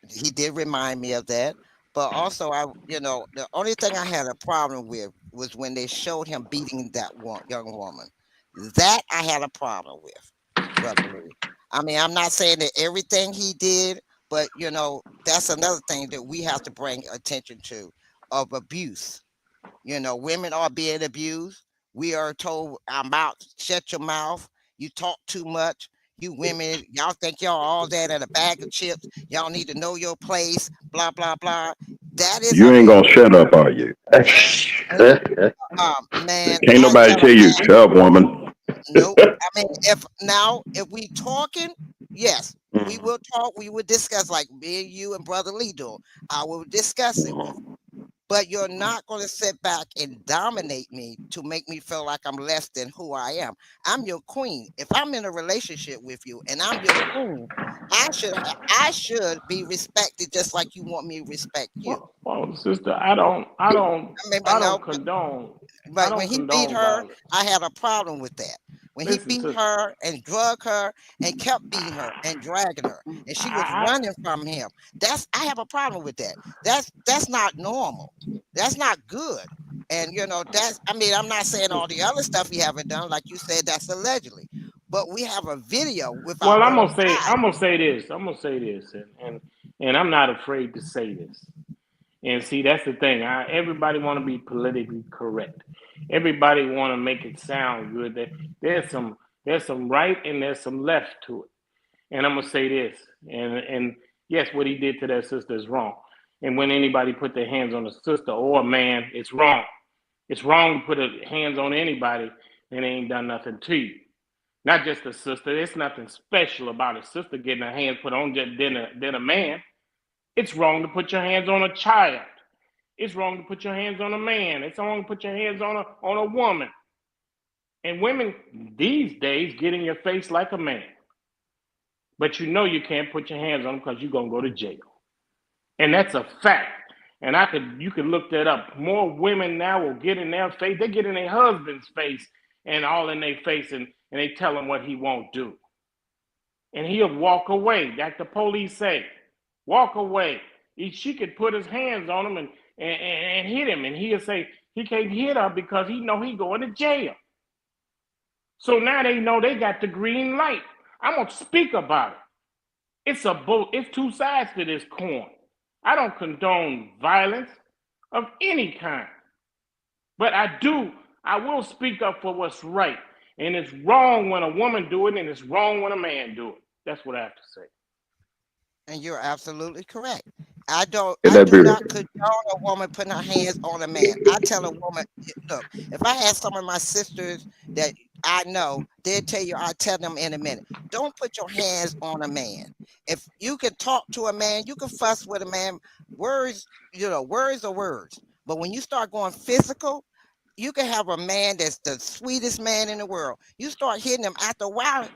he did remind me of that. But also, the only thing I had a problem with was when they showed him beating that young woman. That I had a problem with, Brother Lee. I mean, I'm not saying that everything he did, but, you know, that's another thing that we have to bring attention to of abuse. You know, women are being abused. We are told our mouth, shut your mouth. You talk too much. You women, y'all think y'all all that in a bag of chips. Y'all need to know your place, blah, blah, blah. That is You ain't gonna shut up, are you? Man. Can't nobody tell you shut up, woman. Nope. I mean, if we talking, yes, we will talk. We will discuss like me and you and Brother Lee do. I will discuss it with you. but you're not going to sit back and dominate me to make me feel like I'm less than who I am. I'm your queen. If I'm in a relationship with you and I'm your queen, I should be respected just like you want me to respect you. Well, sister, I don't, I don't, I mean, but I no, don't condone. I but when don't he beat condone her, violence. I had a problem with that. When he Listen, beat sister, her and drug her and kept beating her and dragging her, and she was I, running from him, I have a problem with that. That's not normal. That's not good. And that's, I mean, I'm not saying all the other stuff he haven't done, like you said, that's allegedly. But we have a video with our well, own I'm eyes. gonna say this. I'm gonna say this, and I'm not afraid to say this. And see, that's the thing. Everybody want to be politically correct. Everybody want to make it sound good. There's some right and there's some left to it. And I'm gonna say this. And yes, what he did to that sister is wrong. And when anybody put their hands on a sister or a man, it's wrong. It's wrong to put hands on anybody and they ain't done nothing to you. Not just a sister. There's nothing special about a sister getting her hands put on than a man. It's wrong to put your hands on a child. It's wrong to put your hands on a man. It's wrong to put your hands on a woman. And women these days get in your face like a man. But you can't put your hands on them because you're gonna go to jail. And that's a fact. And you can look that up. More women now will get in their face. They get in their husband's face and all in their face and they tell him what he won't do. And he'll walk away, like the police say. Walk away. She could put his hands on him and hit him, and he'll say he can't hit her because he know he going to jail. So now they know they got the green light. I'm gonna speak about it. It's two sides to this coin. I don't condone violence of any kind, but I will speak up for what's right. And it's wrong when a woman do it, and it's wrong when a man do it. That's what I have to say. And you're absolutely correct. I do That not condone a woman putting her hands on a man. I tell a woman, look, if I had some of my sisters that I know, they'll tell you, I'll tell them in a minute, don't put your hands on a man. If you can talk to a man, you can fuss with a man. Words, words are words. But when you start going physical, you can have a man that's the sweetest man in the world. You start hitting him after a while,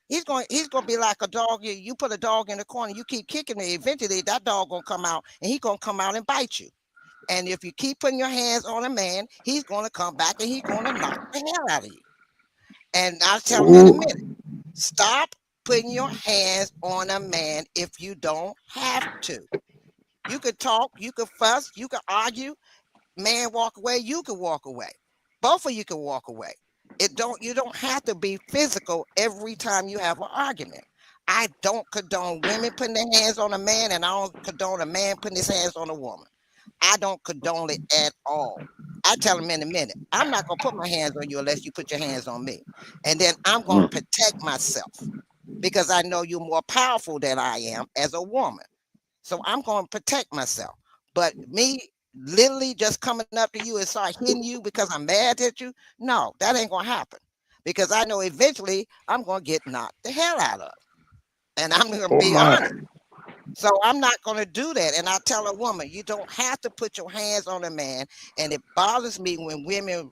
he's going to be like a dog. You put a dog in the corner, you keep kicking it, eventually that dog going to come out and he's going to come out and bite you. And if you keep putting your hands on a man, he's going to come back and he's going to knock the hell out of you. And I'll tell him in a minute, stop putting your hands on a man if you don't have to. You could talk, you could fuss, you could argue. Man walk away, you can walk away. Both of you can walk away. You don't have to be physical every time you have an argument. I don't condone women putting their hands on a man, and I don't condone a man putting his hands on a woman. I don't condone it at all. I tell him in a minute, I'm not going to put my hands on you unless you put your hands on me. And then I'm going to protect myself because I know you're more powerful than I am as a woman. So I'm going to protect myself. But me literally just coming up to you and start hitting you because I'm mad at you, no, that ain't going to happen. Because I know eventually I'm going to get knocked the hell out of. And I'm going to be honest. So I'm not going to do that. And I tell a woman, you don't have to put your hands on a man. And it bothers me when women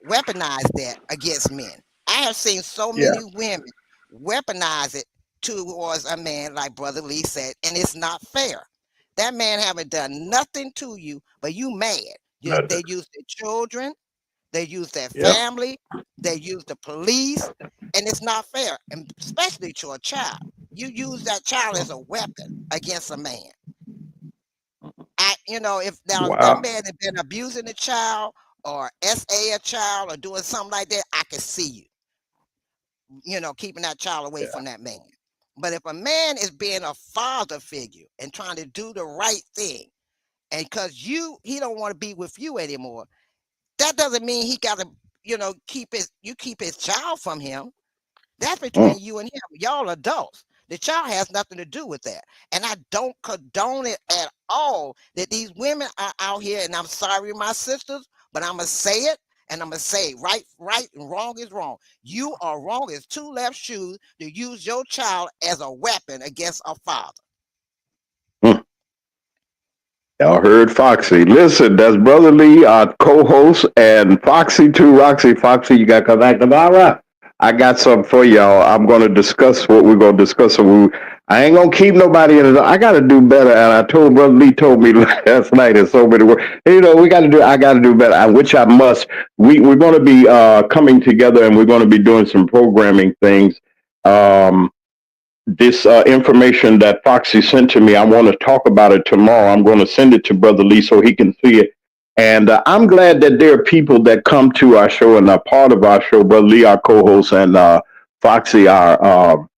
weaponize that against men. I have seen so many women weaponize it towards a man, like Brother Lee said, and it's not fair. That man haven't done nothing to you, but you mad. They use their children, they use their family, they use the police, and it's not fair, and especially to a child. You use that child as a weapon against a man. If that man had been abusing a child or SA a child or doing something like that, I could see you, keeping that child away from that man. But if a man is being a father figure and trying to do the right thing, and because he don't want to be with you anymore, that doesn't mean he got to, keep his child from him. That's between you and him. Y'all adults. The child has nothing to do with that. And I don't condone it at all that these women are out here, and I'm sorry, my sisters, but I'm going to say it. And I'm going to say right and wrong is wrong. You are wrong as two left shoes to use your child as a weapon against a father. Y'all heard Foxy. Listen, that's Brother Lee, our co-host, and Foxy too. Roxy, Foxy, you got to come back tomorrow. I got something for y'all. I'm going to discuss what we're going to discuss. I ain't going to keep nobody in it. I got to do better. And I told Brother Lee, told me last night in so many words, we got to do, I got to do better, which I must. We're going to be coming together and we're going to be doing some programming things. This information that Foxy sent to me, I want to talk about it tomorrow. I'm going to send it to Brother Lee so he can see it. And I'm glad that there are people that come to our show and are part of our show. Brother Lee, our co-host, and Foxy, our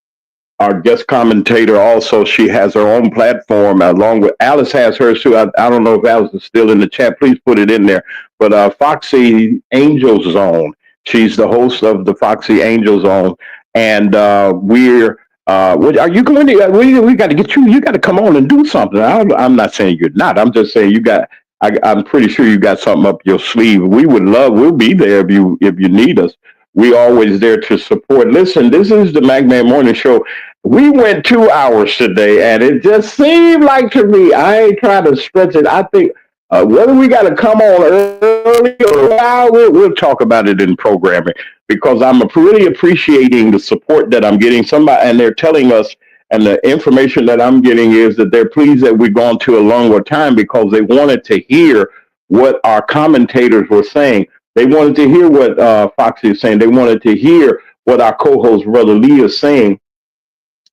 guest commentator. Also, she has her own platform along with Alice has hers too. I don't know if Alice is still in the chat. Please put it in there. But Foxy Angel Zone. She's the host of the Foxy Angel Zone, and we're. Are you going to? We got to get you. You got to come on and do something. I'm not saying you're not. I'm just saying you got. I'm pretty sure you got something up your sleeve. We would love. We'll be there if you need us. We always there to support. Listen, this is the MacMan Morning Show. We went 2 hours today, and it just seemed like to me. I ain't trying to stretch it. I think whether we got to come on early or now, we'll talk about it in programming because I'm really appreciating the support that I'm getting. Somebody and they're telling us, and the information that I'm getting is that they're pleased that we've gone to a longer time because they wanted to hear what our commentators were saying. They wanted to hear what Foxy is saying. They wanted to hear what our co-host, Brother Lee, is saying.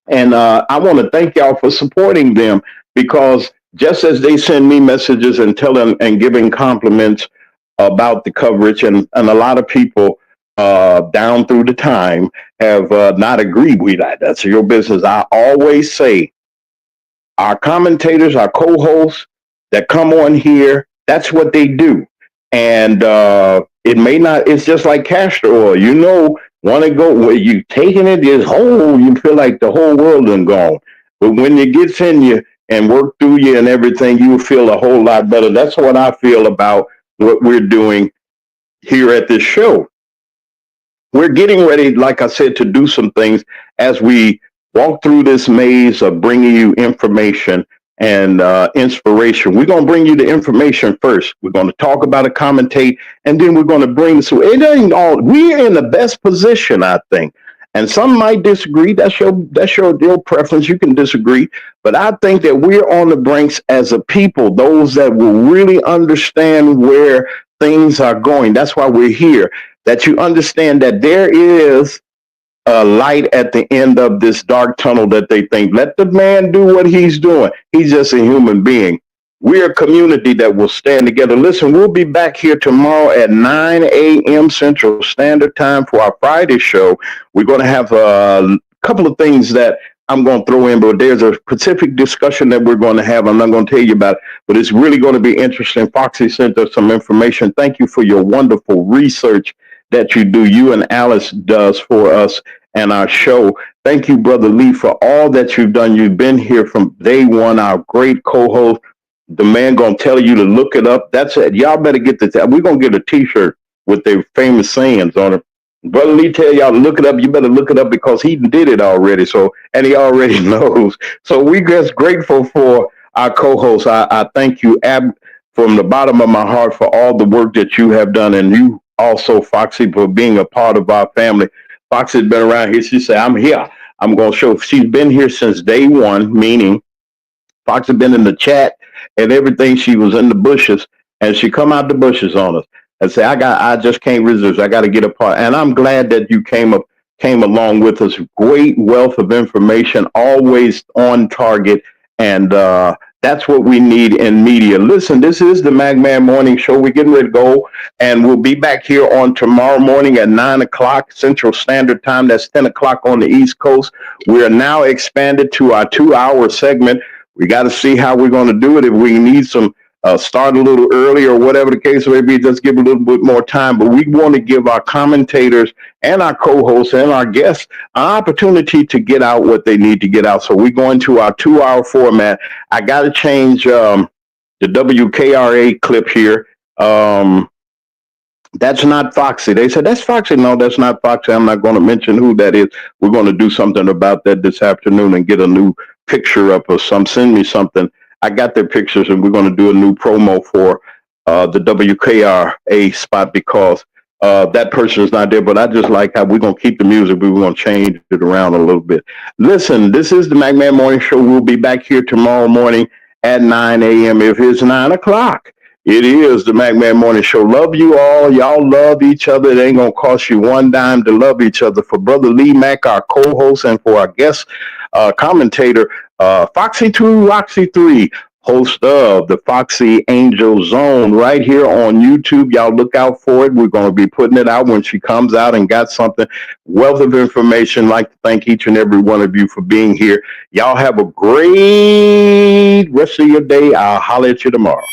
And I want to thank y'all for supporting them because just as they send me messages and telling and giving compliments about the coverage, and a lot of people down through the time have not agreed with that. That's your business. I always say our commentators, our co-hosts that come on here, that's what they do. And it may not, it's just like castor oil, want to go where you taking it is whole, you feel like the whole world is gone. But when it gets in you and work through you and everything, you feel a whole lot better. That's what I feel about what we're doing here at this show. We're getting ready, like I said, to do some things as we walk through this maze of bringing you information and inspiration. We're going to bring you the information first. We're going to talk about it, commentate, and then we're going to bring, so it ain't all, we're in the best position, I think. And some might disagree. That's your preference. You can disagree. But I think that we're on the brinks as a people, those that will really understand where things are going. That's why we're here, that you understand that there is a light at the end of this dark tunnel that they think. Let the man do what he's doing. He's just a human being. We're a community that will stand together. Listen, we'll be back here tomorrow at 9 a.m. Central Standard Time for our Friday show. We're going to have a couple of things that I'm going to throw in, but there's a specific discussion that we're going to have. I'm not going to tell you about it, but it's really going to be interesting. Foxy sent us some information. Thank you for your wonderful research that you do. You and Alice does for us and our show. Thank you, Brother Lee, for all that you've done. You've been here from day one, our great co-host. The man gonna tell you to look it up. That's it. Y'all better get this. We're gonna get a T-shirt with their famous sayings on it. Brother Lee tell y'all to look it up. You better look it up because he did it already. So, and he already knows. So we just grateful for our co-host. I thank you, from the bottom of my heart, for all the work that you have done, and you also, Foxy, for being a part of our family. Foxy's been around here. She said, "I'm here. I'm gonna show." She's been here since day one, meaning Foxy been in the chat and everything. She was in the bushes, and she come out the bushes on us and say, I just can't resist. I got to get a part." And I'm glad that you came along with us. Great wealth of information, always on target. And that's what we need in media. Listen, this is the MacMan Morning Show. We're getting ready to go, and we'll be back here on tomorrow morning at 9 o'clock Central Standard Time. That's 10 o'clock on the East Coast. We are now expanded to our 2-hour segment. We got to see how we're going to do it. If we need some start a little early or whatever the case may be, just give a little bit more time. But we want to give our commentators and our co-hosts and our guests an opportunity to get out what they need to get out. So we go into our 2-hour format. I got to change the WKRA clip here. That's not Foxy. They said, "That's Foxy." No, that's not Foxy. I'm not going to mention who that is. We're going to do something about that this afternoon and get a new picture up or send me something I got their pictures, and we're going to do a new promo for the WKRA spot because that person is not there. But I just like how we're going to keep the music, but we're going to change it around a little bit. Listen, this is the McMahon Morning Show. We'll be back here tomorrow morning at 9 a.m. if it's 9 o'clock. It is the McMahon Morning Show. Love you all. Y'all love each other. It ain't going to cost you one dime to love each other. For Brother Lee Mack, our co-host, and for our guest commentator, Foxy 2, Roxy 3, host of the Foxy Angel Zone right here on YouTube. Y'all look out for it. We're going to be putting it out when she comes out and got something. Wealth of information. Like to thank each and every one of you for being here. Y'all have a great rest of your day. I'll holler at you tomorrow.